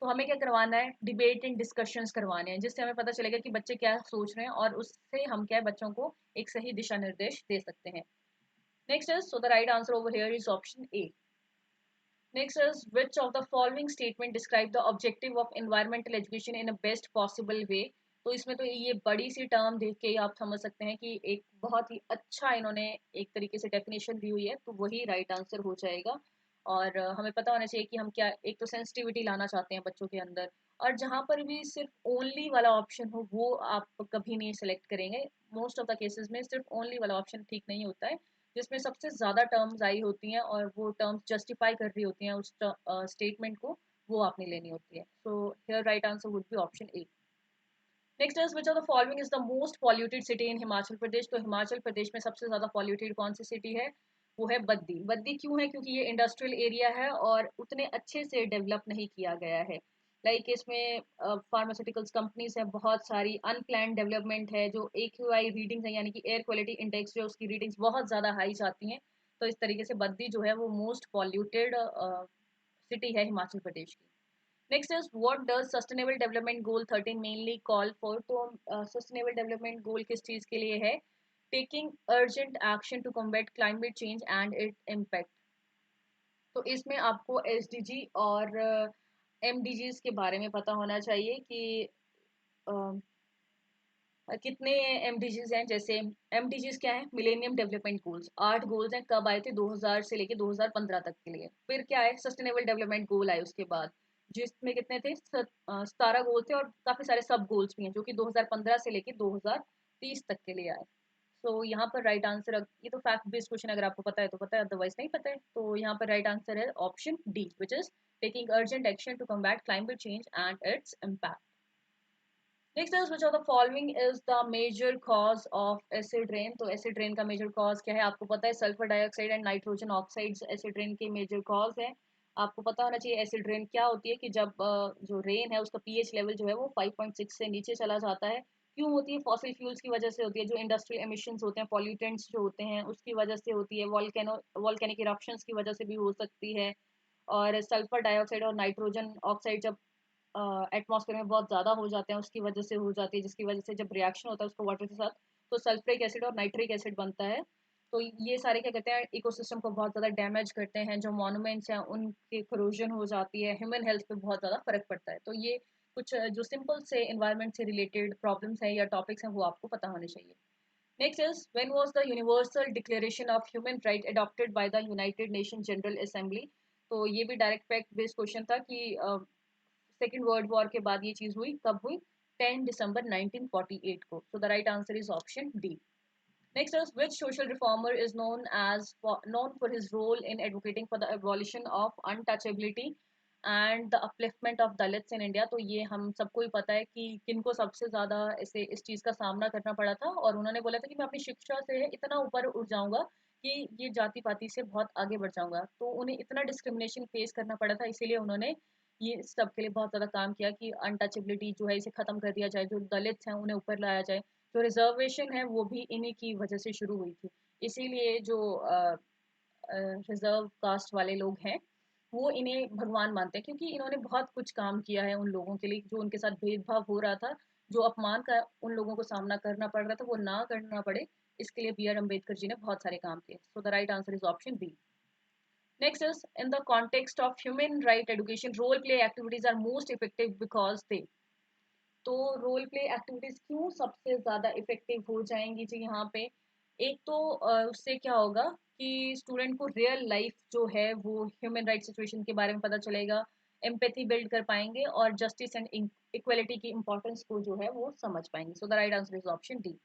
तो हमें क्या करवाना है, डिबेट एंड डिस्कशंस करवाने हैं, जिससे हमें पता चलेगा कि बच्चे क्या सोच रहे हैं और उससे हम क्या है बच्चों को एक सही दिशा निर्देश दे सकते हैं। Next is, so the right answer over here is option A. Next is, which of the following statement describe the objective of environmental education in a best possible way? तो इसमें तो ये बड़ी सी टर्म देख के ही आप समझ सकते हैं कि एक बहुत ही अच्छा इन्होंने एक तरीके से डेफिनेशन दी हुई है, तो वही राइट आंसर हो जाएगा। और हमें पता होना चाहिए कि हम क्या एक तो सेंसिटिविटी लाना चाहते हैं बच्चों के अंदर, और जहाँ पर भी सिर्फ ओनली वाला ऑप्शन हो वो आप कभी नहीं सेलेक्ट करेंगे। मोस्ट ऑफ द केसेस में सिर्फ ओनली वाला ऑप्शन ठीक नहीं होता है, जिसमें सबसे ज़्यादा टर्म्स आई होती हैं और वो टर्म्स जस्टिफाई कर रही होती हैं उस स्टेटमेंट को, वो आपने लेनी होती है। So here right answer would be option A. Next is, which of the following is the most polluted city in Himachal Pradesh? तो हिमाचल प्रदेश में सबसे ज़्यादा पॉल्यूटेड कौन सी सिटी है? वो है बद्दी। बद्दी क्यों है? क्योंकि ये इंडस्ट्रियल एरिया है और उतने अच्छे से डेवलप नहीं किया गया है। लाइक इसमें फार्मास्यूटिकल्स कंपनीज है, बहुत सारी अनप्लान डेवलपमेंट है, जो AQI रीडिंग्स है यानी कि एयर क्वालिटी इंडेक्स जो उसकी रीडिंग्स बहुत ज़्यादा हाई जाती हैं। तो इस तरीके से बद्दी जो है वो मोस्ट पॉल्यूटेड सिटी है हिमाचल प्रदेश की। Next is, what does sustainable development goal 13 mainly call for? तो सस्टेनेबल डेवलपमेंट गोल किस चीज़ के लिए है? Taking urgent action to combat climate change and it impact. तो इसमें आपको SDG और MDGs के बारे में पता होना चाहिए कि कितने MDGs हैं। जैसे MDGs क्या है? मिलेनियम डेवलपमेंट गोल्स, 8 गोल्स हैं, कब आए थे? 2000 से लेके 2015 तक के लिए। फिर क्या है? सस्टेनेबल डेवलपमेंट गोल आए उसके बाद, जिसमें कितने थे? 17 गोल थे, और काफी सारे सब गोल्स भी हैं जो कि 2015 से लेके 2030 तक के लिए आए। तो यहाँ पर राइट आंसर, ये तो फैक्ट बेस्ड क्वेश्चन, अगर आपको पता है तो पता है, अदरवाइज नहीं पता है। तो यहाँ पर राइट आंसर है option D, which is taking urgent action to combat climate change and its impact. Next is, which of the following is the major cause of acid rain? तो एसिड रेन का major cause क्या है? आपको पता है sulphur dioxide and nitrogen oxides acid rain के major cause है। आपको पता होना चाहिए एसिड रेन क्या होती है, कि जब जो रेन है उसका पीएच लेवल जो है वो 5.6 से नीचे चला जाता है। क्यों होती है? फॉसिल फ्यूल्स की वजह से होती है, जो इंडस्ट्रियल एमिशंस होते हैं, पॉल्यूटेंट्स जो होते हैं उसकी वजह से होती है, वॉल्केनिक इरप्शंस की वजह से भी हो सकती है। और सल्फर डाइऑक्साइड और नाइट्रोजन ऑक्साइड जब एटमॉस्फेयर में बहुत ज़्यादा हो जाते हैं उसकी वजह से हो जाती है, जिसकी वजह से जब रिएक्शन होता है उसको वाटर के साथ, तो सल्फ्रिक एसिड और नाइट्रिक एसिड बनता है। तो ये सारे क्या कहते हैं, इकोसिस्टम को बहुत ज़्यादा डैमेज करते हैं। जो मॉन्यूमेंट्स हैं उनकी करोजन हो जाती है, ह्यूमन हेल्थ पे बहुत ज़्यादा फर्क पड़ता है। तो ये कुछ जो सिंपल से इन्वायरमेंट से रिलेटेड प्रॉब्लम्स हैं या टॉपिक्स हैं वो आपको पता होने चाहिए। Next is, when was the universal declaration of human right adopted by the United nation general assembly? तो ये भी डायरेक्ट फैक्ट बेस्ड क्वेश्चन था कि सेकेंड वर्ल्ड वॉर के बाद ये चीज़ हुई, कब हुई? 10 दिसंबर 1948 को। सो the right answer is option D. Next is, which social reformer is known for his role in advocating for the abolition of untouchability and the upliftment of Dalits in India? तो ये हम सबको ही पता है कि किनको सबसे ज़्यादा ऐसे इस चीज़ का सामना करना पड़ा था, और उन्होंने बोला था कि मैं अपनी शिक्षा से इतना ऊपर उठ जाऊंगा कि ये जाति पाति से बहुत आगे बढ़ जाऊंगा। तो उन्हें इतना डिस्क्रिमिनेशन फेस करना पड़ा था, इसीलिए उन्होंने ये सब के लिए बहुत ज़्यादा काम किया कि अनटचेबिलिटी जो है इसे ख़त्म कर दिया जाए, जो दलित्स हैं उन्हें ऊपर लाया जाए। जो रिजर्वेशन है वो भी इन्हीं की वजह से शुरू हुई थी। इसीलिए जो रिजर्व कास्ट वाले लोग हैं वो इन्हें भगवान मानते हैं, क्योंकि इन्होंने बहुत कुछ काम किया है उन लोगों के लिए जो उनके साथ भेदभाव हो रहा था, जो अपमान का उन लोगों को सामना करना पड़ रहा था वो ना करना पड़े। इसके लिए BR अम्बेडकर जी ने बहुत सारे काम किए। So the right answer is option B. Next is, in the context of human right education, role play activities are most effective because they, तो रोल प्ले एक्टिविटीज क्यों सबसे ज्यादा इफेक्टिव हो जाएंगी जी यहाँ पे? एक तो उससे क्या होगा कि स्टूडेंट को रियल लाइफ जो है वो ह्यूमन राइट सिचुएशन के बारे में पता चलेगा, एम्पैथी बिल्ड कर पाएंगे और जस्टिस एंड इक्वलिटी की इंपॉर्टेंस को जो है वो समझ पाएंगे। सो the right answer is option D.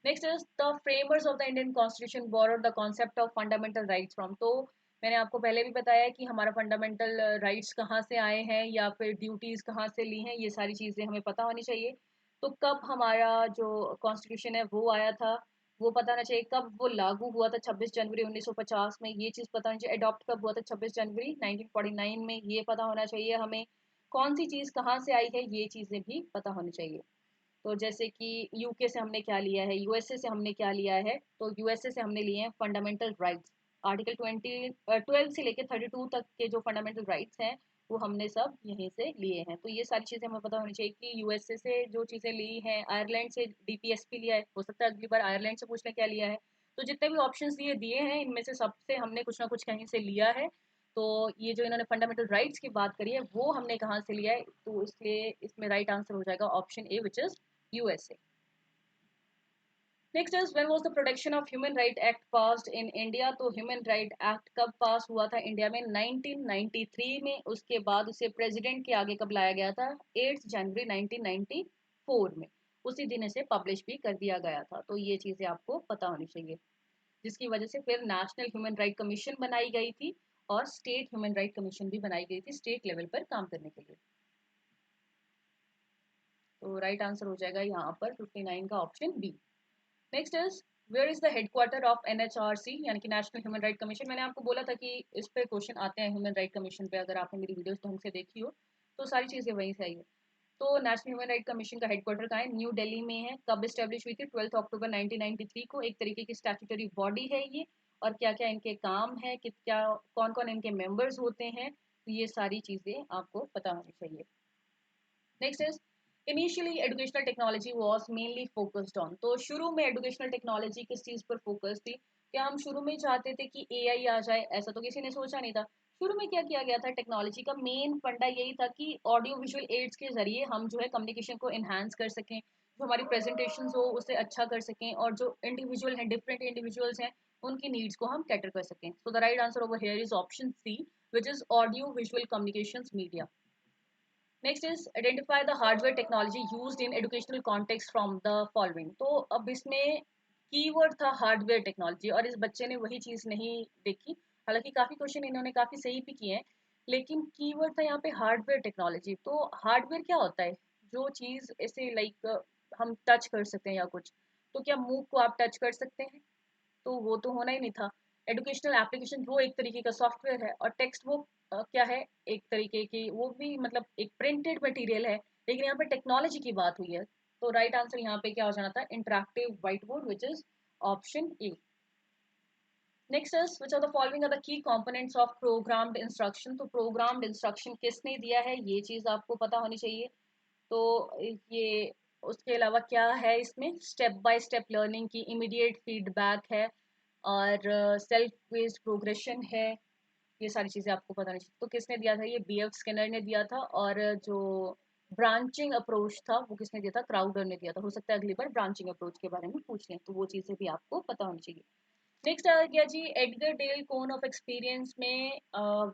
Next is, the framers of the Indian constitution borrowed the concept of fundamental rights from? तो मैंने आपको पहले भी बताया कि हमारा फंडामेंटल राइट्स कहाँ से आए हैं या फिर ड्यूटीज़ कहाँ से ली हैं, ये सारी चीज़ें हमें पता होनी चाहिए। तो कब हमारा जो कॉन्स्टिट्यूशन है वो आया था, वो पता होना चाहिए। कब वो लागू हुआ था? 26 जनवरी 1950 में, ये चीज़ पता होनी चाहिए। अडॉप्ट कब हुआ था? 26 जनवरी 1949 में, ये पता होना चाहिए हमें। कौन सी चीज़ कहाँ से आई है, ये चीज़ें भी पता होनी चाहिए। तो जैसे कि यूके से हमने क्या लिया है, यूएसए से हमने क्या लिया है, तो यूएसए से हमने लिए हैं फंडामेंटल राइट्स। आर्टिकल 12 से लेके 32 तक के जो फंडामेंटल राइट्स हैं वो हमने सब यहीं से लिए हैं। तो ये सारी चीज़ें हमें पता होनी चाहिए कि यूएसए से जो चीज़ें ली हैं, आयरलैंड से डीपीएसपी लिया है, हो सकता है अगली बार आयरलैंड से पूछ लें क्या लिया है। तो जितने भी ऑप्शंस दिए दिए हैं इनमें से सबसे हमने कुछ ना कुछ कहीं से लिया है। तो ये जो इन्होंने फंडामेंटल राइट्स की बात करी है वो हमने कहाँ से लिया है, तो इसलिए इसमें राइट आंसर हो जाएगा option A which is USA. Next is when was the protection of human right act passed in India. तो ह्यूमन राइट एक्ट कब पास हुआ था इंडिया में? 1993 में। उसके बाद उसे प्रेसिडेंट के आगे कब लाया गया था? 8 जनवरी 1994 में। उसी दिन इसे पब्लिश भी कर दिया गया था। तो ये चीज़ें आपको पता होनी चाहिए, जिसकी वजह से फिर नेशनल ह्यूमन राइट कमीशन बनाई गई थी और स्टेट ह्यूमन राइट कमीशन भी बनाई गई थी स्टेट लेवल पर काम करने के लिए। तो राइट आंसर हो जाएगा यहाँ पर 59 का option B. Next is where is the headquarter of NHRC यानी कि नेशनल ह्यूमन राइट कमीशन। मैंने आपको बोला था कि इस पे क्वेश्चन आते हैं ह्यूमन राइट कमीशन पे, अगर आपने मेरी वीडियोस ढंग से देखी हो तो सारी चीज़ें वहीं से आई है। तो नेशनल ह्यूमन राइट कमीशन का हेडक्वार्टर कहाँ है? न्यू दिल्ली में है। कब स्टैब्लिश हुई थी? 12 अक्टूबर 1993 को। एक तरीके की स्टैट्यूटरी बॉडी है ये। और क्या क्या इनके काम है, कि क्या कौन कौन इनके मेंबर्स होते हैं, तो ये सारी चीज़ें आपको पता होनी चाहिए। Next is initially educational technology was mainly focused on. तो शुरू में एजुकेशनल टेक्नोलॉजी किस चीज़ पर फोकस थी? क्या हम शुरू में चाहते थे कि एआई आ जाए? ऐसा तो किसी ने सोचा नहीं था। शुरू में क्या किया गया था? टेक्नोलॉजी का मेन फंडा यही था कि ऑडियो विजुअल एड्स के जरिए हम जो है कम्युनिकेशन को इन्हांस कर सकें, जो हमारी प्रेजेंटेशन हो उसे अच्छा कर सकें, और जो इंडिविजुअल हैं, डिफरेंट इंडिविजुअल्स हैं, उनकी नीड्स को हम कैटर कर सकें। So the right answer over here is option C which is audio visual communications media. Next is identify the hardware technology used in educational context from the following. तो अब इसमें keyword था hardware technology और इस बच्चे ने वही चीज़ नहीं देखी। हालांकि काफ़ी क्वेश्चन इन्होंने काफ़ी सही भी किए हैं, लेकिन कीवर्ड था यहाँ पे हार्डवेयर टेक्नोलॉजी। तो हार्डवेयर क्या होता है? जो चीज़ ऐसे लाइक हम टच कर सकते हैं या कुछ। तो क्या मूव को आप टच कर सकते हैं? तो वो तो होना ही नहीं था। एजुकेशनल एप्लीकेशन वो एक तरीके का सॉफ्टवेयर है, और टेक्स्ट वो क्या है, एक तरीके की वो भी मतलब एक प्रिंटेड मटेरियल है। लेकिन यहाँ पे टेक्नोलॉजी की बात हुई है, तो राइट आंसर यहाँ पे क्या हो जाना था? Interactive white board which is option A. Next is which are the following are the key components of programmed instruction. तो प्रोग्राम्ड इंस्ट्रक्शन किसने दिया है, ये चीज़ आपको पता होनी चाहिए। तो ये उसके अलावा क्या है इसमें? स्टेप बाय स्टेप लर्निंग की इमीडिएट फीडबैक है, और सेल्फ बेस्ड प्रोग्रेशन है। ये सारी चीज़ें आपको पता नहीं चाहिए। तो किसने दिया था? ये बीएफ स्किनर ने दिया था। और जो ब्रांचिंग अप्रोच था वो किसने दिया था? क्राउडर ने दिया था। हो सकता है अगली बार ब्रांचिंग अप्रोच के बारे में पूछ लें, तो वो चीज़ें भी आपको पता होनी चाहिए। नेक्स्ट आ गया जी Edgar Dale cone of experience में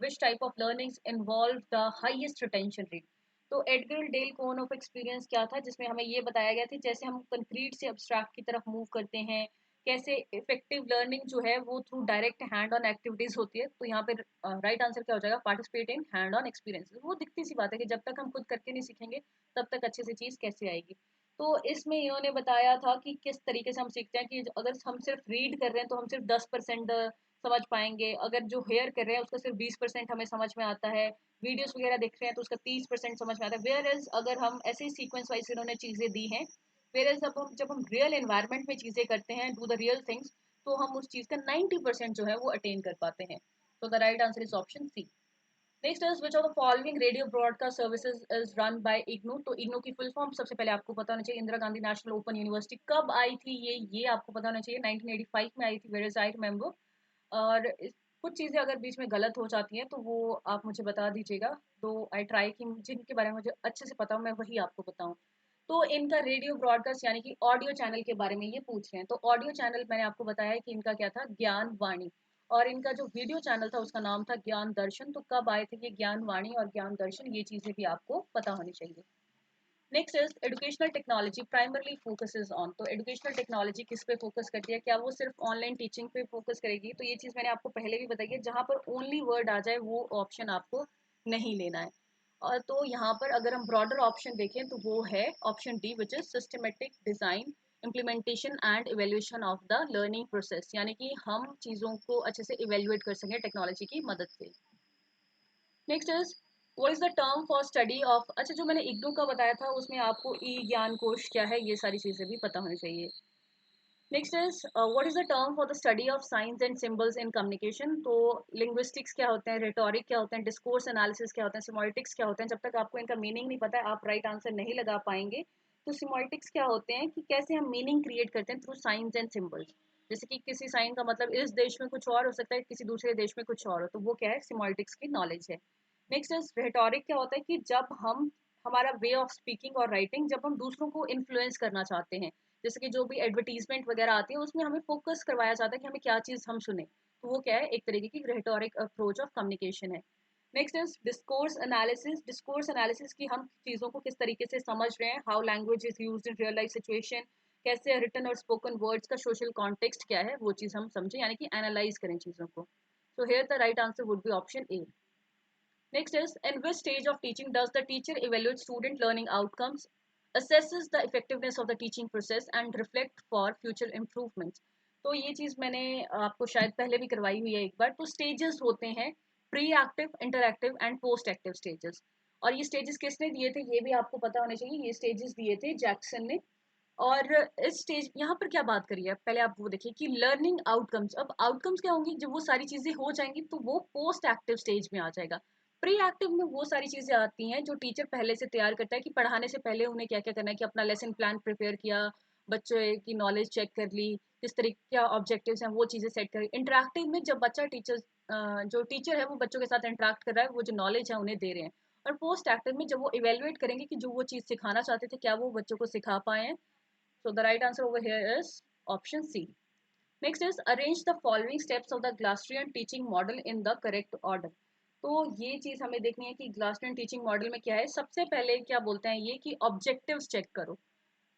which type of learnings involve the highest retention rate. तो Edgar Dale cone of experience क्या था, जिसमें हमें ये बताया गया था जैसे हम कंक्रीट से अब्स्ट्रैक्ट की तरफ मूव करते हैं, कैसे इफेक्टिव लर्निंग जो है वो through direct hand on activities होती है। तो यहाँ पे राइट आंसर क्या हो जाएगा? Participate in hand on experience. वो दिखती सी बात है कि जब तक हम खुद करके नहीं सीखेंगे तब तक अच्छे से चीज़ कैसे आएगी। तो इसमें इन्होंने बताया था कि किस तरीके से हम सीखते हैं, कि अगर हम सिर्फ रीड कर रहे हैं तो हम सिर्फ 10% समझ पाएंगे, अगर जो हेयर कर रहे हैं उसका सिर्फ 20% हमें समझ में आता है, वीडियोस वगैरह देख रहे हैं तो उसका 30% समझ में आता है। वेयर एज अगर हम ऐसे ही सीक्वेंस वाइज इन्होंने चीज़ें दी हैं, वेयर एज जब हम रियल एनवायरनमेंट में चीज़ें करते हैं, डू द रियल थिंग्स, तो हम उस चीज़ का 90% जो है वो अटेन कर पाते हैं। तो the right answer is option C. Next is which of the following radio broadcast services is run by IGNOU. तो इग्नू की फुल फॉर्म सबसे पहले आपको पता होना चाहिए। Indira Gandhi national open university कब आई थी? ये आपको पता होना चाहिए। 1985 में आई थी, वेयर इज आई रिमेंबर। और कुछ चीज़ें अगर बीच में गलत हो जाती हैं तो वो आप मुझे बता दीजिएगा। तो आई ट्राई कि जिनके बारे में मुझे अच्छे से पता हो मैं वही आपको बताऊँ। तो इनका रेडियो ब्रॉडकास्ट यानी कि ऑडियो चैनल के बारे में ये पूछ रहे हैं। तो ऑडियो चैनल मैंने आपको बताया है कि इनका क्या था? ज्ञान वाणी। और इनका जो वीडियो चैनल था उसका नाम था ज्ञान दर्शन। तो कब आए थे ये ज्ञान वाणी और ज्ञान दर्शन? ये चीज़ें भी आपको पता होनी चाहिए। Next is educational technology primarily focuses on. तो एजुकेशनल टेक्नोलॉजी किस पे फोकस करती है? क्या वो सिर्फ ऑनलाइन टीचिंग पे फोकस करेगी? तो ये चीज़ मैंने आपको पहले भी बताई है, जहाँ पर ओनली वर्ड आ जाए वो ऑप्शन आपको नहीं लेना है। और तो यहाँ पर अगर हम ब्रॉडर ऑप्शन देखें तो वो है option D which is systematic design implementation and evaluation of the learning process, यानी कि हम चीज़ों को अच्छे से इवेल्युएट कर सकें टेक्नोलॉजी की मदद से। Next is what is the term for study of. अच्छा, जो मैंने इग्नू का बताया था उसमें आपको ई ज्ञान कोश क्या है ये सारी चीज़ें भी पता होनी चाहिए। Next is what is the term for the study of science and symbols in communication. तो लिंग्विस्टिक्स क्या होते हैं, रेटोरिक क्या होते हैं, डिस्कोर्स एनालिसिस क्या होते हैं, सिमोटिक्स क्या होते हैं। जब तक आपको इनका मीनिंग नहीं पता है आप राइट आंसर नहीं लगा पाएंगे। तो सिमोटिक्स क्या होते हैं कि कैसे हम मीनिंग क्रिएट करते हैं थ्रू साइंस एंड सिंबल्स। जैसे कि किसी साइन का मतलब इस देश में कुछ और हो सकता है, किसी दूसरे देश में कुछ और हो, तो वो क्या है, सिमोटिक्स की नॉलेज है। Next is rhetoric. क्या होता है कि जब हम हमारा वे ऑफ स्पीकिंग और राइटिंग, जब हम दूसरों को इन्फ्लुएंस करना चाहते हैं, जैसे कि जो भी एडवर्टीजमेंट वगैरह आती है उसमें हमें फोकस करवाया जाता है कि हमें क्या चीज़ हम सुने, तो वो क्या है, एक तरीके की रेटोरिक अप्रोच ऑफ कम्युनिकेशन है। Next is discourse analysis. Discourse analysis की हम चीज़ों को किस तरीके से समझ रहे हैं, how language is used in real life situation, कैसे रिटन और स्पोकन वर्ड्स का सोशल कॉन्टेक्स्ट क्या है, वो चीज़ हम समझें, यानी कि एनालाइज करें चीज़ों को। So here the right answer would be option A. Next is, in which stage of teaching does the teacher evaluate student learning outcomes, assesses the effectiveness of the teaching process and reflect for future improvements? तो ये चीज़ मैंने आपको शायद पहले भी करवाई हुई है एक बार। तो स्टेजेस होते हैं pre active, interactive and post active stages. और ये स्टेजेस किसने दिए थे ये भी आपको पता होना चाहिए। ये स्टेजेस दिए थे जैक्सन ने। और इस स्टेज यहाँ पर क्या बात करी है, पहले आप वो देखिए कि लर्निंग आउटकम्स। अब आउटकम्स क्या होंगी, जब वो सारी चीजें हो जाएंगी तो वो पोस्ट एक्टिव स्टेज में आ जाएगा। प्री एक्टिव में वो सारी चीजें आती हैं जो टीचर पहले से तैयार करता है कि पढ़ाने से पहले उन्हें क्या क्या करना है, कि अपना लेसन प्लान प्रिपेयर किया, बच्चों की नॉलेज चेक कर ली, किस तरीके क्या ऑब्जेक्टिव्स हैं वो चीजें सेट करी। इंटरेक्टिव में जब बच्चा टीचर, जो टीचर है वो बच्चों के साथ इंटरेक्ट कर रहा है, वो जो नॉलेज है उन्हें दे रहे हैं। और पोस्ट एक्टिव में जब वो इवेलुएट करेंगे कि जो वो चीज़ सिखाना चाहते थे क्या वो बच्चों को सिखा पाए हैं। So the right answer over here is option C. Next is, arrange the following steps of the Glasterian teaching model in the correct order. तो ये चीज़ हमें देखनी है कि ग्लासरियन टीचिंग मॉडल में क्या है। सबसे पहले क्या बोलते हैं ये कि ऑब्जेक्टिव्स चेक करो।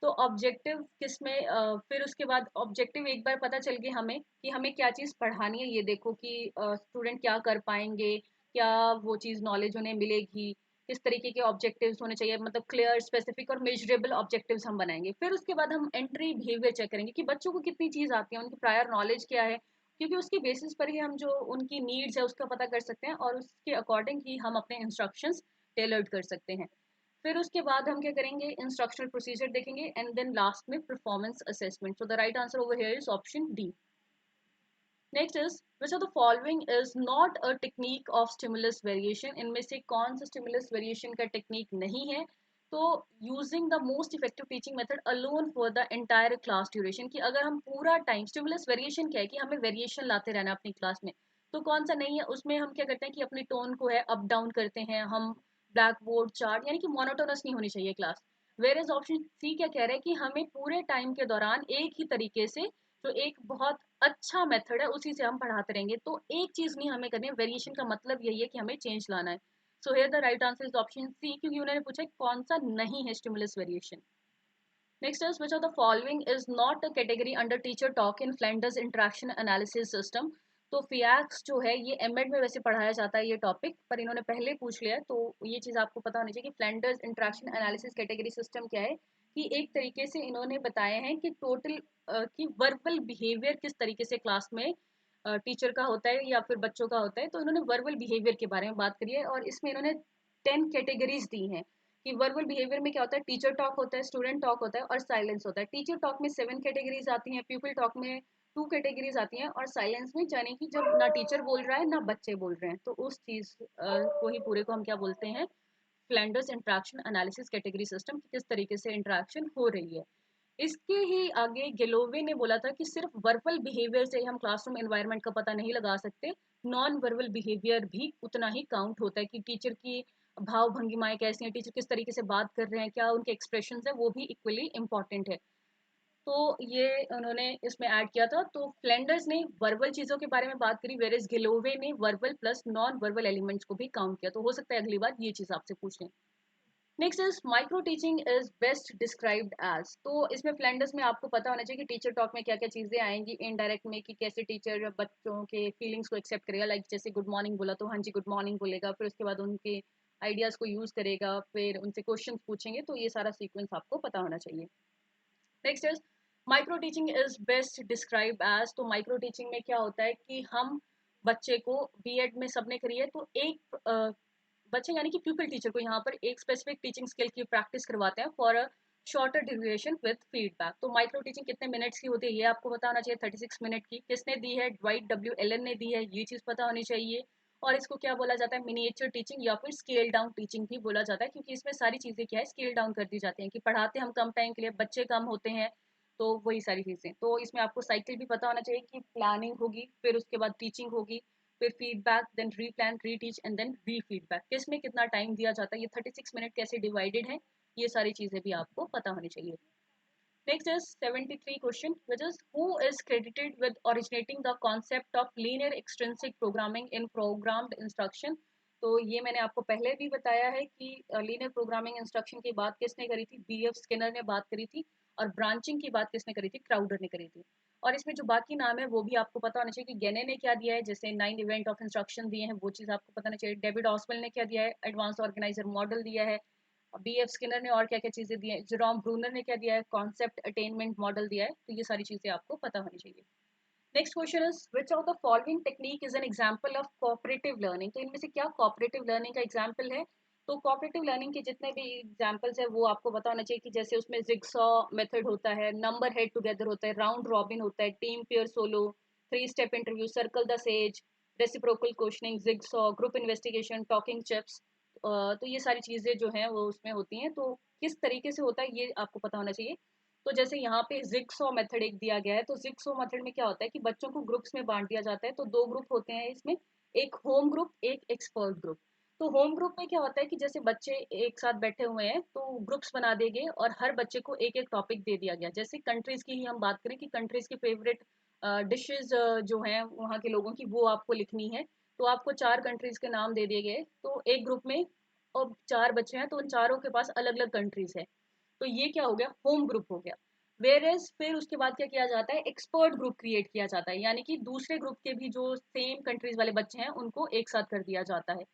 तो ऑब्जेक्टिव किसमें, फिर उसके बाद ऑब्जेक्टिव एक बार पता चल गया हमें कि हमें क्या चीज़ पढ़ानी है, ये देखो कि स्टूडेंट क्या कर पाएंगे, क्या वो चीज़ नॉलेज उन्हें मिलेगी, किस तरीके के ऑब्जेक्टिव्स होने चाहिए, मतलब क्लियर, स्पेसिफिक और मेजरेबल ऑब्जेक्टिव्स हम बनाएंगे। फिर उसके बाद हम एंट्री बिहेवियर चेक करेंगे कि बच्चों को कितनी चीज़ आती है, उनकी प्रायर नॉलेज क्या है, क्योंकि उसकी बेसिस पर ही हम जो उनकी नीड्स है उसका पता कर सकते हैं और उसके अकॉर्डिंग ही हम अपने इंस्ट्रक्शंस टेलर्ड कर सकते हैं। फिर उसके बाद हम क्या करेंगे, इंस्ट्रक्शनल प्रोसीजर देखेंगे एंड देन लास्ट में performance assessment. So the right answer over here is option D. Next is, which of the following is not a technique of stimulus variation. इनमें से कौन सा स्टिमुलस वेरिएशन का technique नहीं है। तो using the most effective teaching method alone for the entire class duration, कि अगर हम पूरा टाइम, स्टिमुलस वेरिएशन क्या है कि हमें वेरिएशन लाते रहना अपनी क्लास में, तो कौन सा नहीं है उसमें हम क्या करते हैं कि अपनी टोन को है अप डाउन करते हैं हम, ब्लैक बोर्ड चार्ट, यानी कि मोनोटोनस नहीं होनी चाहिए class. Whereas option C क्या कह रहा है कि हमें पूरे टाइम के दौरान एक ही तरीके से, जो एक बहुत अच्छा मेथड है उसी से हम पढ़ाते रहेंगे। तो एक चीज नहीं हमें करनी है, वेरिएशन का मतलब यही है कि हमें चेंज लाना है। So here the right answer is option C, क्योंकि उन्होंने पूछा कौन सा नहीं है stimulus variation. Next is, which of the following is not a category under teacher talk in Flanders interaction analysis system. तो फियाक्स जो है ये एमएड में वैसे पढ़ाया जाता है ये टॉपिक, पर इन्होंने पहले पूछ लिया, तो ये चीज़ आपको पता होनी चाहिए कि Flanders interaction analysis category system क्या है। कि एक तरीके से इन्होंने बताया है कि टोटल कि वर्बल बिहेवियर किस तरीके से क्लास में टीचर का होता है या फिर बच्चों का होता है। तो इन्होंने वर्बल बिहेवियर के बारे में बात करी है और इसमें इन्होंने 10 कैटेगरीज दी हैं कि वर्बल बिहेवियर में क्या होता है, टीचर टॉक होता है, स्टूडेंट टॉक होता है और साइलेंस होता है। टीचर टॉक में 7 कैटेगरीज आती हैं, पीपल टॉक में 2 कैटेगरीज आती हैं और साइलेंस में यानी कि जब ना टीचर बोल रहा है ना बच्चे बोल रहे हैं, तो उस चीज को ही पूरे को हम क्या बोलते हैं, Flanders interaction analysis category system, किस तरीके से इंटरेक्शन हो रही है। इसके ही आगे गेलोवे ने बोला था कि सिर्फ वर्बल बिहेवियर से हम क्लासरूम एनवायरनमेंट का पता नहीं लगा सकते, नॉन वर्बल बिहेवियर भी उतना ही काउंट होता है कि टीचर की भाव भंगिमाएं कैसी हैं, टीचर किस तरीके से बात कर रहे हैं, क्या उनके एक्सप्रेशन है, वो भी इक्वली इंपॉर्टेंट है। तो ये उन्होंने इसमें ऐड किया था। तो फ्लेंडर्स ने वर्बल चीज़ों के बारे में बात करी, वेरेस गिलोवे ने verbal plus non verbal elements को भी काउंट किया। तो हो सकता है अगली बार ये चीज़ आपसे पूछ लें। Next is, micro teaching is best described as. तो इसमें फ्लैंडर्स में आपको पता होना चाहिए कि टीचर टॉक में क्या क्या चीज़ें आएंगी इनडायरेक्ट में, कि कैसे टीचर बच्चों के फीलिंग्स को एक्सेप्ट करेगा। लाइक जैसे गुड मॉर्निंग बोला तो हाँ जी गुड मॉर्निंग बोलेगा, फिर उसके बाद उनके आइडियाज़ को यूज़ करेगा, फिर उनसे क्वेश्चन पूछेंगे। तो ये सारा सीक्वेंस आपको पता होना चाहिए। Next is, micro teaching is best describe as. तो माइक्रो टीचिंग में क्या होता है कि हम बच्चे को, बीएड में सबने करी है, तो एक बच्चे यानी कि प्यूपिल टीचर को यहाँ पर एक स्पेसिफिक टीचिंग स्किल की प्रैक्टिस करवाते हैं for a shorter duration with feedback. तो माइक्रो टीचिंग कितने मिनट्स की होती है ये आपको पता होना चाहिए, 36 मिनट की। किसने दी है? ड्वाइट डब्ल्यू एलन ने दी है, ये चीज़ पता होनी चाहिए। और इसको क्या बोला जाता है? मिनिएचर टीचिंग या फिर स्केल डाउन टीचिंग भी बोला जाता है, क्योंकि इसमें सारी चीज़ें क्या है, स्केल डाउन कर दी जाती हैं कि पढ़ाते हम कम टाइम के लिए, बच्चे कम होते हैं, तो वही सारी चीज़ें। तो इसमें आपको साइकिल भी पता होना चाहिए कि प्लानिंग होगी, फिर उसके बाद टीचिंग होगी, फिर feedback, then replan, reteach and then refeedback. किसमें कितना टाइम दिया जाता है, ये 36 मिनट कैसे डिवाइडेड है, ये सारी चीज़ें भी आपको पता होनी चाहिए। Next is 73 question, which is who is credited with originating the concept of linear extrinsic programming in programmed instruction? तो ये मैंने आपको पहले भी बताया है कि लीनियर प्रोग्रामिंग इंस्ट्रक्शन की बात किसने करी थी? बी एफ स्किनर ने बात करी थी। और ब्रांचिंग की बात किसने करी थी? क्राउडर ने करी थी। और इसमें जो बाकी नाम है वो भी आपको पता होना चाहिए कि गेने ने क्या दिया है, जैसे 9 इवेंट ऑफ इंस्ट्रक्शन दिए हैं, वो चीज़ आपको पता होना चाहिए। डेविड ऑसवेल ने क्या दिया है? एडवांस ऑर्गेनाइजर मॉडल दिया है। बी एफ स्किनर ने और क्या क्या चीज़ें दी हैं, जेरोम ब्रूनर ने क्या दिया है? कॉन्सेप्ट अटेनमेंट मॉडल दिया है। तो ये सारी चीज़ें आपको पता होनी चाहिए। Next question is which of the following technique is an example of cooperative learning? तो इनमें से क्या कोऑपरेटिव लर्निंग का एग्जांपल है? तो कोऑपरेटिव लर्निंग के जितने भी एग्जांपल्स है वो आपको पता होना चाहिए कि जैसे उसमें जिगसॉ मेथड होता है, नंबर हेड टुगेदर होता है, राउंड रॉबिन होता है, team pair solo, 3 step interview, circle the sage, reciprocal questioning, jigsaw, group investigation, talking chips. तो ये सारी चीज़ें जो हैं वो उसमें होती हैं। तो किस तरीके से होता है ये आपको पता होना चाहिए। तो जैसे यहाँ पे जिगसॉ मेथड एक दिया गया है, तो जिगसॉ मेथड में क्या होता है कि बच्चों को ग्रुप्स में बांट दिया जाता है। तो 2 ग्रुप होते हैं इसमें, एक होम ग्रुप, एक एक्सपर्ट ग्रुप। तो होम ग्रुप में क्या होता है कि जैसे बच्चे एक साथ बैठे हुए हैं तो ग्रुप्स बना दिए गए और हर बच्चे को एक एक टॉपिक दे दिया गया। जैसे कंट्रीज की ही हम बात करें कि कंट्रीज की फेवरेट डिशेज जो हैं वहाँ के लोगों की, वो आपको लिखनी है। तो आपको 4 कंट्रीज के नाम दे दिए गए, तो एक ग्रुप में और 4 बच्चे हैं तो उन चारों के पास अलग अलग कंट्रीज है। तो ये क्या हो गया? होम ग्रुप हो गया। वेयर एज फिर उसके बाद क्या किया जाता है? एक्सपर्ट ग्रुप क्रिएट किया जाता है, यानी कि दूसरे ग्रुप के भी जो सेम कंट्रीज वाले बच्चे हैं उनको एक साथ कर दिया जाता है।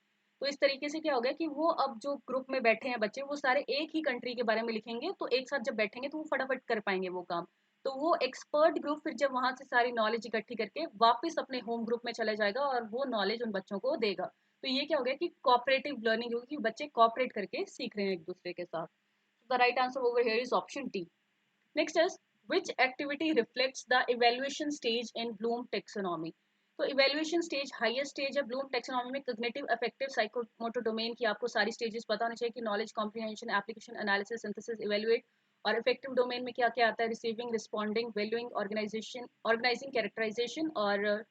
तो इस तरीके से क्या हो गया कि वो अब जो ग्रुप में बैठे हैं बच्चे, वो सारे एक ही कंट्री के बारे में लिखेंगे, तो एक साथ जब बैठेंगे तो वो फटाफट कर पाएंगे वो काम। तो वो एक्सपर्ट ग्रुप फिर जब वहां से सारी नॉलेज इकट्ठी करके वापस अपने होम ग्रुप में चला जाएगा और वो नॉलेज उन बच्चों को देगा। तो ये क्या हो गया कि कोऑपरेटिव लर्निंग होगी, कि बच्चे कोऑपरेट करके सीख रहे हैं एक दूसरे के साथ। The right answer over here is option D. Next is which activity reflects the evaluation stage in Bloom taxonomy? तो इवेल्युएशन स्टेज हाईएस्ट स्टेज है ब्लूम टेक्सोनॉमी में। कॉग्निटिव अफेक्टिव साइकोमोटर डोमेन की आपको सारी स्टेजेस पता होनी चाहिए कि knowledge, comprehension, application, analysis, synthesis, evaluate. और इफेक्टिव डोमेन में क्या क्या आता है? Receiving, responding, valuing, organisation, organising, characterisation. और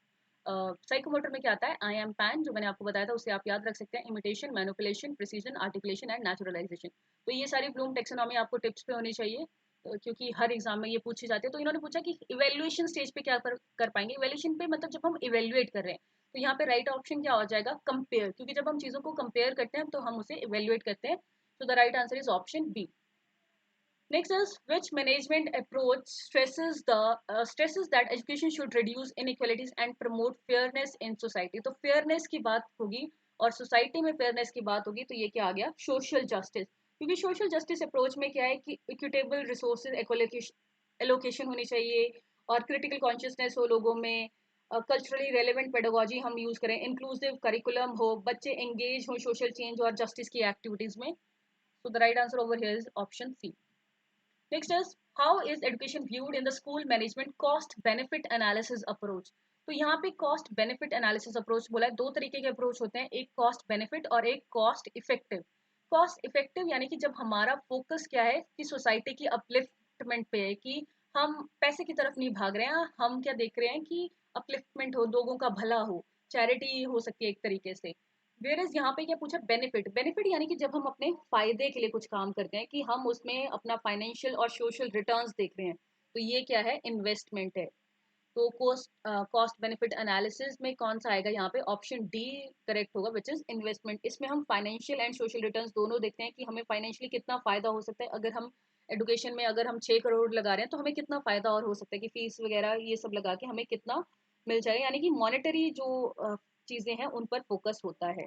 साइकोमोटर में क्या आता है? आई एम पैन, जो मैंने आपको बताया था, उसे आप याद रख सकते हैं। Imitation, manipulation, precision, articulation and naturalisation. तो ये सारी ब्लूम टेक्सोनॉमी आपको टिप्स पे होनी चाहिए, क्योंकि हर एग्जाम में ये पूछी जाती है। तो इन्होंने पूछा कि इवेल्युएशन स्टेज पे क्या कर पाएंगे? इवेल्युएशन पे मतलब जब हम इवेल्युएट कर रहे हैं, तो यहाँ पे राइट ऑप्शन क्या हो जाएगा? कंपेयर, क्योंकि जब हम चीजों को कंपेयर करते हैं तो हम उसे इवेल्युएट करते हैं। तो the right answer is option B. Next is which management approach stresses that education should reduce inequalities and promote fairness in society? तो fairness की बात होगी और society में fairness की बात होगी, तो ये क्या आ गया? social justice। क्योंकि social justice approach में क्या है कि equitable resources allocation होनी चाहिए, और critical consciousness हो लोगों में, कल्चरली रेलिवेंट पेडागोजी हम यूज करें, इंक्लूसिव करिकुलम हो, बच्चे एंगेज हो सोशल चेंज और जस्टिस की एक्टिविटीज में। तो the right answer over here is option C. Next is how is education viewed in the school management cost benefit analysis approach? तो यहाँ पे कॉस्ट बेनिफिट एनालिसिस अप्रोच बोला है। 2 तरीके के अप्रोच होते हैं, एक कॉस्ट बेनिफिट और एक कॉस्ट इफेक्टिव। कॉस्ट इफेक्टिव यानी कि जब हमारा फोकस क्या है कि सोसाइटी की अपलिफ्टमेंट पे है, कि हम पैसे की तरफ नहीं भाग रहे हैं, हम क्या देख रहे हैं कि अपलिफ्टमेंट हो, लोगों का भला हो, चैरिटी हो सकती है एक तरीके से। वेयरएज़ यहाँ पे क्या पूछा? बेनिफिट। बेनिफिट यानी कि जब हम अपने फायदे के लिए कुछ काम करते हैं, कि हम उसमें अपना फाइनेंशियल और सोशल रिटर्न्स देख रहे हैं, तो ये क्या है? इन्वेस्टमेंट है। तो कॉस्ट बेनिफिट एनालिसिस में कौन सा आएगा? यहाँ पे ऑप्शन डी करेक्ट होगा, विच इज इन्वेस्टमेंट। इसमें हम फाइनेंशियल एंड सोशल रिटर्न्स दोनों देखते हैं कि हमें फाइनेंशियली कितना फायदा हो सकता है। अगर हम एडुकेशन में अगर हम 6 करोड़ लगा रहे हैं तो हमें कितना फायदा और हो सकता है, कि फीस वगैरह ये सब लगा के हमें कितना मिल जाएगा, यानी कि मॉनेटरी जो चीजें हैं उन पर फोकस होता है।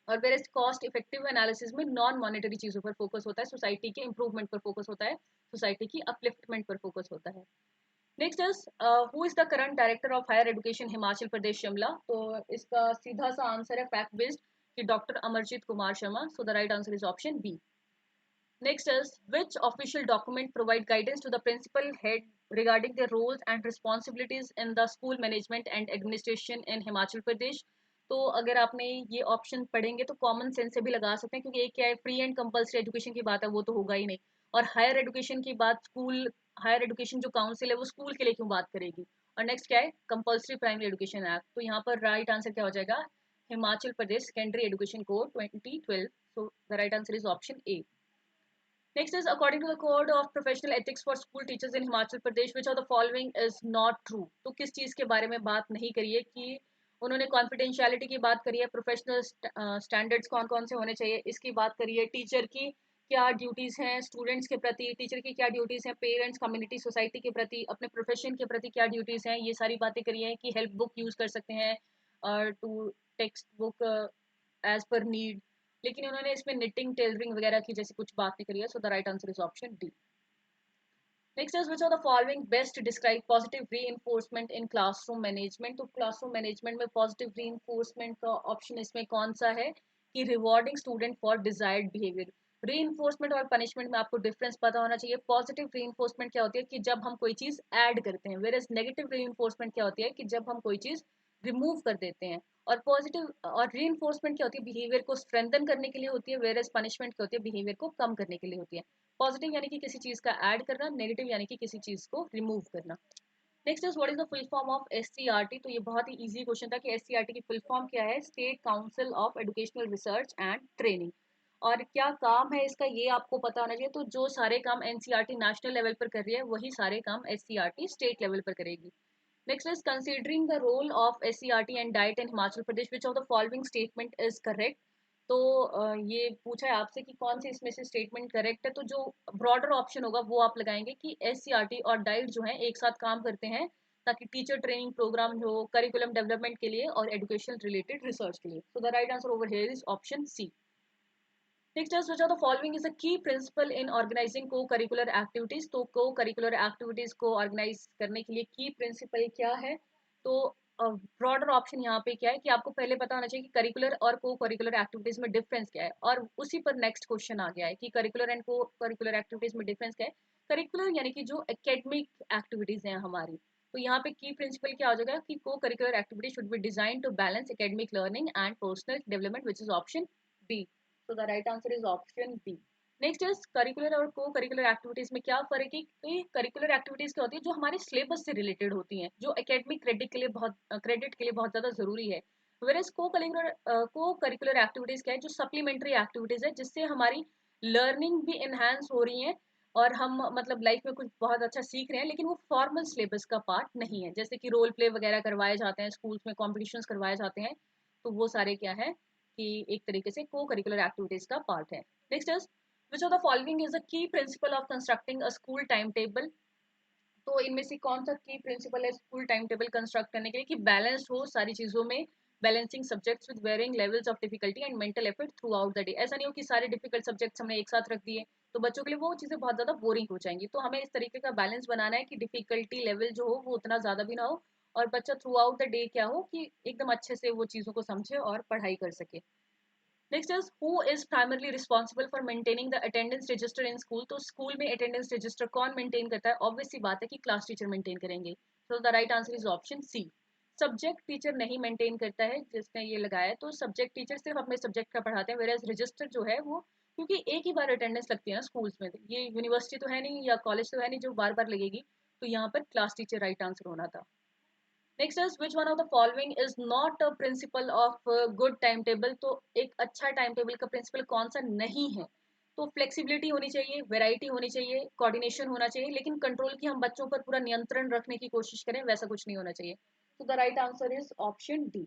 और वेर कॉस्ट इफेक्टिव एनालिसिस में नॉन मॉनेटरी चीजों पर फोकस होता है, सोसाइटी के इंप्रूवमेंट पर फोकस होता है, सोसाइटी की अपलिफ्टमेंट पर फोकस होता है। Next is who is the current director of higher education Himachal Pradesh Shimla? तो इसका सीधा सा आंसर है फैक्ट बेस्ड, कि doctor Amarjeet Kumar Sharma. So the right answer is option B. Next is, which official document provide guidance to the principal head regarding their roles and responsibilities in the school management and administration in Himachal Pradesh? तो अगर आपने ये option पढ़ेंगे तो common sense से भी लगा सकते हैं, क्योंकि एक क्या है, फ्री एंड कंपल्सरी एजुकेशन की बात है, वो तो होगा ही नहीं। और हायर एजुकेशन की बात, स्कूल हायर एजुकेशन जो काउंसिल है वो स्कूल के लिए क्यों बात करेगी? और नेक्स्ट क्या है, कंपल्सरी प्राइमरी एजुकेशन एक्ट। तो यहाँ पर राइट आंसर क्या हो जाएगा, Himachal Pradesh secondary education code 2012। So the right answer is option A. Next is, according to the Code of Professional Ethics for School Teachers in Himachal Pradesh, which of the following is not true? तो किस चीज़ के बारे में बात नहीं करी है कि उन्होंने कॉन्फिडेंशियलिटी की बात करी है, प्रोफेशनल स्टैंडर्ड्स कौन कौन से होने चाहिए इसकी बात करी है, टीचर की क्या ड्यूटीज़ हैं स्टूडेंट्स के प्रति, टीचर की क्या ड्यूटीज़ हैं पेरेंट्स कम्युनिटी सोसाइटी के प्रति, अपने प्रोफेशन के प्रति क्या ड्यूटीज़ हैं, ये सारी बातें करी हैं कि हेल्प बुक यूज़ कर सकते हैं और to textbook as per need. लेकिन उन्होंने इसमें निटिंग टेलरिंग वगैरह की जैसी कुछ बात नहीं करी है। So the right answer is option D. Next is, which are the following best describe positive reinforcement in classroom management? तो क्लासरूम मैनेजमेंट में पॉजिटिव रीइंफोर्समेंट का ऑप्शन इसमें कौन सा है कि rewarding student for desired behaviour. Reinforcement और punishment में आपको डिफरेंस पता होना चाहिए। पॉजिटिव रीइंफोर्समेंट क्या होती है कि जब हम कोई चीज ऐड करते हैं, वेयर एज नेगेटिव रीइंफोर्समेंट क्या होती है कि जब हम कोई चीज रिमूव कर देते हैं। और पॉजिटिव और रीइंफोर्समेंट क्या होती है, बिहेवियर को स्ट्रेंथन करने के लिए होती है, वेयर एज पनिशमेंट क्या होती है, बिहेवियर को कम करने के लिए होती है। पॉजिटिव यानी कि किसी चीज का ऐड करना, नेगेटिव यानी कि किसी चीज को रिमूव करना। Next is, what is the full form of SCERT? तो ये बहुत ही इजी क्वेश्चन था कि एससीईआरटी की फुल फॉर्म क्या है, state council of educational research and training. और क्या काम है इसका ये आपको पता होना चाहिए। तो जो सारे काम एनसीईआरटी नेशनल लेवल पर कर रही है वही सारे काम एससीईआरटी स्टेट लेवल पर करेगी। Next is, considering the role of SCERT and DIET in Himachal Pradesh, which of the following statement is correct? तो ये पूछा है आपसे कि कौन सी इसमें से स्टेटमेंट करेक्ट है। तो जो ब्रॉडर ऑप्शन होगा वो आप लगाएंगे कि एससीईआरटी और डाइट जो है एक साथ काम करते हैं ताकि टीचर ट्रेनिंग प्रोग्राम हो, करिकुलम डेवलपमेंट के लिए और एजुकेशन रिलेटेड रिसर्च के लिए। So the right answer over here is option C. Next is, which of the following is a key principle in organising co curricular activities? तो co curricular activities को organise करने के लिए की principal क्या है? तो ब्रॉडर ऑप्शन यहाँ पे क्या है कि आपको पहले पता होना चाहिए कि करिकुलर और को करिकुलर एक्टिविटीज में डिफरेंस क्या है, और उसी पर नेक्स्ट क्वेश्चन आ गया है कि करिकुलर एंड को करिकुलर एक्टिविटीज में डिफरेंस क्या है। करिकुलर यानी कि जो एकेडमिक एक्टिविटीज हैं हमारी, तो यहाँ पे की प्रिंसिपल क्या हो जाएगा कि co curricular activity should be design to balance academic learning and personal development, which is option B. So the right answer is option B. Next is, curricular और को करिकुलर एक्टिविटीज में क्या फर्क है कि करिकुलर एक्टिविटीज क्या होती है जो हमारे सिलेबस से रिलेटेड होती हैं, जो एकेडमिक क्रेडिट के लिए बहुत ज्यादा जरूरी है। वेरएज को करिकुलर एक्टिविटीज क्या है, जो सप्लीमेंट्री एक्टिविटीज है जिससे हमारी लर्निंग भी इनहेंस हो रही है और हम मतलब लाइफ में कुछ बहुत अच्छा सीख रहे हैं, लेकिन वो फॉर्मल सिलेबस का पार्ट नहीं है। जैसे कि रोल प्ले वगैरह करवाए जाते हैं स्कूल्स में, कॉम्पिटिशन्स करवाए जाते हैं, तो वो सारे क्या है कि एक तरीके से को करिकुलर एक्टिविटीज का पार्ट है। Next is, which of the following is a key principle of constructing a school time table? तो इनमें से कौन सा की प्रिंसिपल है स्कूल टाइम टेबल कंस्ट्रक्ट करने के लिए कि बैलेंस हो सारी चीजों में, balancing subjects with varying levels of difficulty and mental effort throughout the day. ऐसा नहीं हो कि सारे डिफिकल्ट सब्जेक्ट्स हमने एक साथ रख दिए तो बच्चों के लिए वो चीजें बहुत ज्यादा बोरिंग हो जाएंगी। तो हमें इस तरीके का बैलेंस बनाना है कि डिफिकल्टी लेवल जो हो वो उतना ज्यादा भी ना हो और बच्चा थ्रू आउट द डे क्या हो कि एकदम अच्छे से वो चीजों को समझे और पढ़ाई कर सके। Next is, who is primarily responsible for maintaining the attendance register in school? तो स्कूल में अटेंडेंस रजिस्टर कौन मेंटेन करता है? ऑब्वियस सी बात है कि क्लास टीचर मेंटेन करेंगे। So the right answer is option C. Subject teacher नहीं मेंटेन करता है, जिसने ये लगाया है। तो सब्जेक्ट टीचर सिर्फ अपने सब्जेक्ट का पढ़ाते हैं, वेयर रजिस्टर जो है वो, क्योंकि एक ही बार अटेंडेंस लगती है ना स्कूल्स में, ये यूनिवर्सिटी तो है नहीं या कॉलेज तो है नहीं जो बार बार लगेगी, तो यहाँ पर क्लास टीचर राइट आंसर होना था। Next is, which one of the following is not a principle of good time table? तो एक अच्छा टाइम टेबल का प्रिंसिपल कौन सा नहीं है? तो फ्लेक्सिबिलिटी होनी चाहिए, वेराइटी होनी चाहिए, कोऑर्डिनेशन होना चाहिए, लेकिन कंट्रोल की हम बच्चों पर पूरा नियंत्रण रखने की कोशिश करें वैसा कुछ नहीं होना चाहिए। तो the right answer is option D.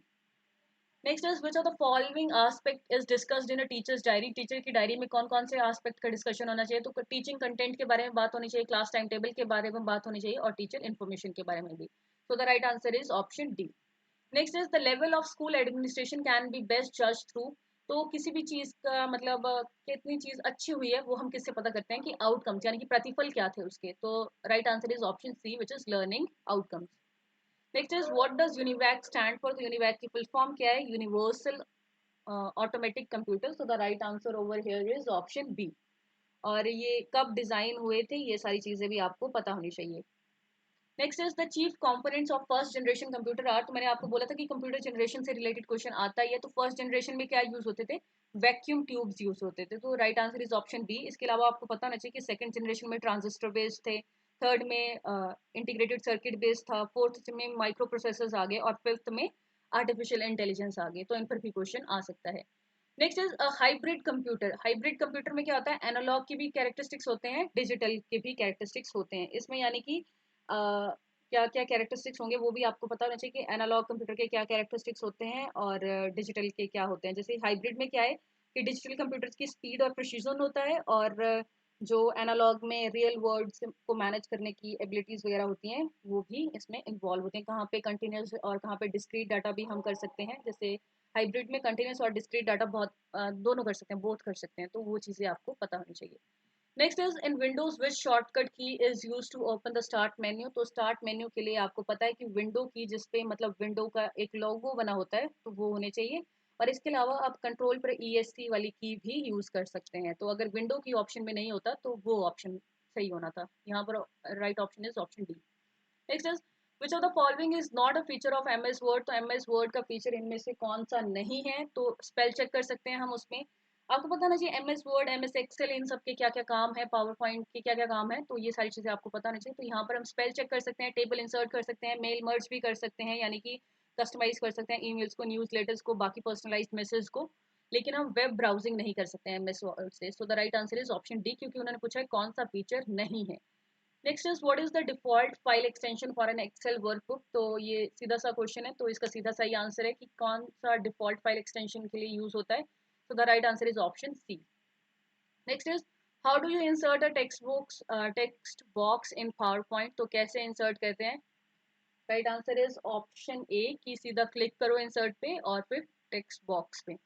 Next is, which of the following aspect is discussed in a teachers diary? Teacher की डायरी में कौन कौन से एस्पेक्ट का डिस्कशन होना चाहिए? तो टीचिंग कंटेंट के बारे में बात होनी चाहिए, क्लास टाइम टेबल के बारे में बात होनी चाहिए और टीचर इन्फॉर्मेशन के बारे में भी। So the right answer is option D. Next is, the level of school administration can be best जज थ्रू? तो किसी भी चीज का मतलब कितनी चीज अच्छी हुई है वो हम किससे पता करते हैं कि आउटकम्स यानी कि प्रतिफल क्या थे उसके। तो right answer is option C, which is learning outcomes. Next is, what does UNIVAC stand for? तो यूनिवैक की फुल फॉर्म क्या है? Universal automatic computer. So the right answer over here is option B. और ये कब design हुए थे, ये सारी चीज़ें भी आपको पता होनी चाहिए। Next is the chief components of first generation computer are. तो मैंने आपको बोला था कि कंप्यूटर जनरेशन से रिलेटेड क्वेश्चन आता ही है। तो फर्स्ट जनरेशन में क्या यूज होते थे, वैक्यूम ट्यूब्स यूज होते थे। तो right answer is option B. इसके अलावा आपको पता होना चाहिए कि सेकंड जनरेशन में ट्रांजिस्टर बेस्ड थे, थर्ड में इंटीग्रेटेड सर्किट बेस्ड था, फोर्थ में माइक्रो प्रोसेसर्स आ गए और फिफ्थ में आर्टिफिशियल इंटेलिजेंस आ गए। तो इन पर भी क्वेश्चन आ सकता है। Next is hybrid computer. Hybrid computer में क्या होता है, एनालॉग की भी कैरेक्टरिस्टिक्स होते हैं, डिजिटल के भी कैरेक्टरिस्टिक्स होते हैं। इसमें यानी कि क्या क्या कैरेक्टरिस्टिक्स होंगे वो भी आपको पता होना चाहिए कि एनालॉग कंप्यूटर के क्या कैरेक्टरिस्टिक्स होते हैं और डिजिटल के क्या होते हैं। जैसे हाइब्रिड में क्या है कि डिजिटल कंप्यूटर्स की स्पीड और प्रिसीजन होता है, और जो एनालॉग में रियल वर्ड्स को मैनेज करने की एबिलिटीज वगैरह होती हैं वो भी इसमें इन्वॉल्व होते हैं। कहाँ पे कंटिन्यूस और कहाँ पे डिस्क्रीट डाटा भी हम कर सकते हैं। जैसे हाइब्रिड में कंटिन्यूस और डिस्क्रीट डाटा बहुत दोनों कर सकते हैं, बोथ कर सकते हैं। तो वो चीज़ें आपको पता होनी चाहिए। Next is in Windows which shortcut key is use to open the start menu. तो स्टार्ट मेन्यू के लिए आपको पता है कि विंडो की जिसपे मतलब विंडो का एक लोगो बना होता है तो वो होने चाहिए। और इसके अलावा आप कंट्रोल पर ESC वाली की भी यूज कर सकते हैं। तो अगर विंडो की ऑप्शन में नहीं होता तो वो ऑप्शन सही होना था यहाँ पर। Right option is option D. Next is which of the following is not a feature of MS word. तो MS वर्ड का फीचर इनमें से कौन सा नहीं है। तो स्पेल चेक कर सकते हैं हम उसमें। आपको पता ना चाहिए MS वर्ड, MS एक्सेल, इन सब के क्या क्या काम है, पावर पॉइंट के क्या क्या काम है। तो ये सारी चीज़ें आपको पता नहीं चाहिए। तो यहाँ पर हम स्पेल चेक कर सकते हैं, टेबल इंसर्ट कर सकते हैं, मेल मर्ज भी कर सकते हैं, यानी कि कस्टमाइज कर सकते हैं ईमेल्स को, न्यूज़ लेटर्स को, बाकी पर्सनलाइज मैसेज को। लेकिन हम वेब ब्राउजिंग नहीं कर सकते हैं MS वर्ड से। So the right answer is option D, क्योंकि उन्होंने पूछा है कौन सा फीचर नहीं है। Next is what is the default file extension for an Excel workbook. तो ये सीधा सा क्वेश्चन है, तो इसका सीधा सा ही आंसर है कि कौन सा डिफॉल्ट फाइल एक्सटेंशन के लिए यूज होता है। तो the right answer is option C. Next is how do you insert a text box in PowerPoint. तो कैसे इंसर्ट करते हैं। Right answer is option A कि सीधा क्लिक करो इंसर्ट पे और फिर टेक्स्ट बॉक्स पे।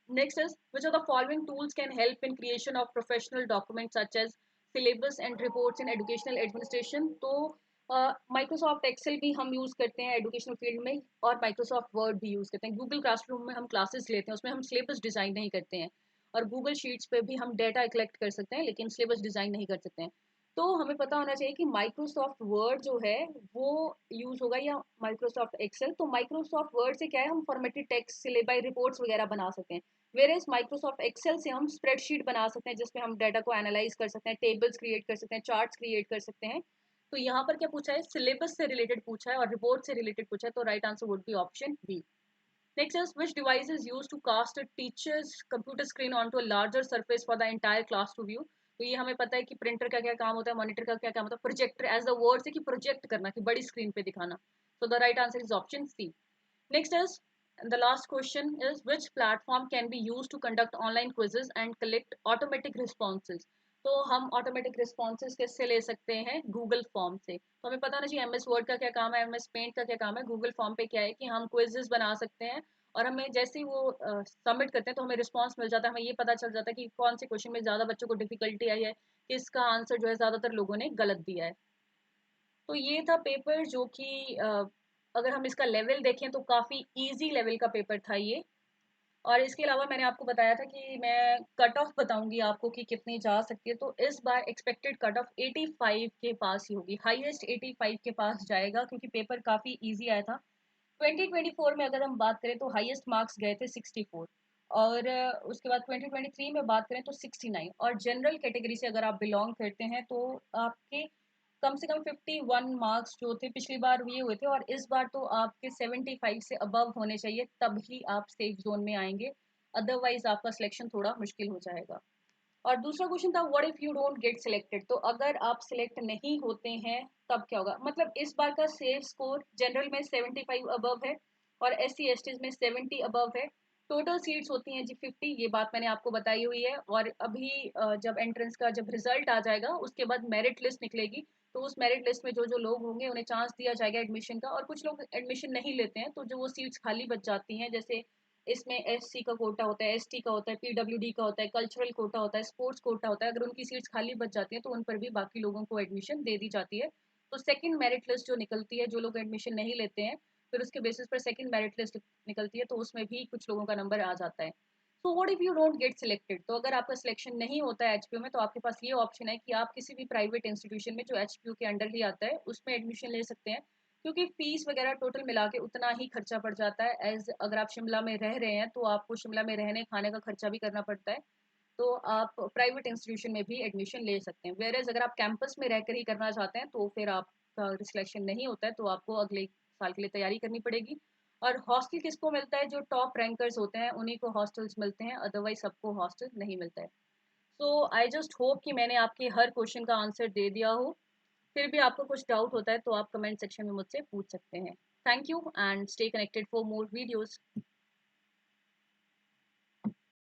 Next is which of the following tools can help in creation of professional documents such as syllabus and reports in educational administration। तो Microsoft Excel भी हम यूज़ करते हैं एजुकेशनल फील्ड में, और माइक्रोसॉफ्ट वर्ड भी use करते हैं। गूगल क्लासरूम में हम क्लासेस लेते हैं, उसमें हम सिलेबस डिज़ाइन नहीं करते हैं। और गूगल शीट्स पे भी हम डेटा कलेक्ट कर सकते हैं लेकिन सिलेबस डिज़ाइन नहीं कर सकते हैं। तो हमें पता होना चाहिए कि माइक्रोसॉफ्ट वर्ड जो है वो यूज़ होगा या माइक्रोसॉफ्ट एक्सेल। तो माइक्रोसॉफ्ट वर्ड से क्या है, हम फॉर्मेटेड टेक्स्ट, सिलेबाई, रिपोर्ट्स वगैरह बना सकते हैं। वेरेस माइक्रोसॉफ्ट एक्सेल से हम स्प्रेडशीट बना सकते हैं जिसमें हम डाटा को एनालाइज कर सकते हैं, टेबल्स क्रिएट कर सकते हैं, चार्ट्स क्रिएट कर सकते हैं। तो यहाँ पर क्या पूछा है, सिलेबस से रिलेटेड पूछा है और रिपोर्ट से रिलेटेड पूछा है। तो right answer would be option B. Next is which device is use to cast a teacher's computer screen on to a larger surface for the entire class to view. तो ये हमें पता है कि प्रिंटर का क्या काम होता है, मॉनिटर का क्या काम होता है, प्रोजेक्टर एज द वर्ड से कि प्रोजेक्ट करना, कि बड़ी स्क्रीन पे दिखाना। तो the right answer is option C. Next is the last question is which platform can be used to conduct online quizzes and collect automatic responses। तो हम ऑटोमेटिक रिस्पॉन्सेज किससे ले सकते हैं, गूगल फॉर्म से। तो हमें पता ना चाहिए MS वर्ड का क्या काम है, MS पेंट का क्या काम है। गूगल फॉर्म पे क्या है कि हम क्विजेज बना सकते हैं और हमें जैसे ही वो सबमिट करते हैं तो हमें रिस्पॉन्स मिल जाता है। हमें ये पता चल जाता है कि कौन से क्वेश्चन में ज़्यादा बच्चों को डिफिकल्टी आई है, किसका आंसर जो है ज़्यादातर लोगों ने गलत दिया है। तो ये था पेपर जो कि अगर हम इसका लेवल देखें तो काफ़ी इजी लेवल का पेपर था ये। और इसके अलावा मैंने आपको बताया था कि मैं कट ऑफ बताऊंगी आपको कि कितनी जा सकती है। तो इस बार एक्सपेक्टेड कट ऑफ 85 के पास ही होगी, हाईएस्ट 85 के पास जाएगा, क्योंकि पेपर काफ़ी इजी आया था। 2024 में अगर हम बात करें तो हाईएस्ट मार्क्स गए थे 64, और उसके बाद 2023 में बात करें तो 69। और जनरल कैटेगरी से अगर आप बिलोंग करते हैं तो आपके कम से कम 51 मार्क्स जो थे पिछली बार ये हुए थे, और इस बार तो आपके 75 से अबव होने चाहिए, तभी आप सेफ जोन में आएंगे। अदरवाइज आपका सिलेक्शन थोड़ा मुश्किल हो जाएगा। और दूसरा क्वेश्चन था what if you don't get selected. तो अगर आप सिलेक्ट नहीं होते हैं तब क्या होगा। मतलब इस बार का सेफ स्कोर जनरल में 75 अबव है और SC STs में 70 अबव है। टोटल सीट्स होती हैं जी 50, ये बात मैंने आपको बताई हुई है। और अभी जब एंट्रेंस का जब रिजल्ट आ जाएगा उसके बाद मेरिट लिस्ट निकलेगी, तो उस मेरिट लिस्ट में जो जो लोग होंगे उन्हें चांस दिया जाएगा एडमिशन का। और कुछ लोग एडमिशन नहीं लेते हैं, तो जो वो सीट्स खाली बच जाती हैं, जैसे इसमें SC का कोटा होता है, ST का होता है, PWD का होता है, कल्चरल कोटा होता है, स्पोर्ट्स कोटा होता है। अगर उनकी सीट्स खाली बच जाती हैं तो उन पर भी बाकी लोगों को एडमिशन दे दी जाती है। तो सेकंड मेरिट लिस्ट जो निकलती है, जो लोग एडमिशन नहीं लेते हैं फिर उसके बेसिस पर सेकंड मेरिट लिस्ट निकलती है, तो उसमें भी कुछ लोगों का नंबर आ जाता है। So what if you don't get selected, तो अगर आपका सिलेक्शन नहीं होता है एचपीयू में, तो आपके पास ये ऑप्शन है कि आप किसी भी प्राइवेट इंस्टीट्यूशन में जो एचपीयू के अंडर ही आता है उसमें एडमिशन ले सकते हैं, क्योंकि फीस वगैरह टोटल मिला के उतना ही खर्चा पड़ जाता है। एज अगर आप शिमला में रह रहे हैं तो आपको शिमला में रहने खाने का खर्चा भी करना पड़ता है, तो आप प्राइवेट इंस्टीट्यूशन में भी एडमिशन ले सकते हैं। वेयर एज अगर आप कैंपस में रहकर ही करना चाहते हैं तो फिर आपका सिलेक्शन नहीं होता है, तो आपको अगले साल के लिए तैयारी करनी पड़ेगी। और हॉस्टल किसको मिलता है? जो टॉप रैंकर्स होते हैं उन्हीं को हॉस्टल्स मिलते हैं, अदरवाइज सबको हॉस्टल नहीं मिलता है। सो आई जस्ट होप कि मैंने आपके हर क्वेश्चन का आंसर दे दिया हो। फिर भी आपको कुछ डाउट होता है तो आप कमेंट सेक्शन में मुझसे पूछ सकते हैं। Thank you and stay connected for more videos.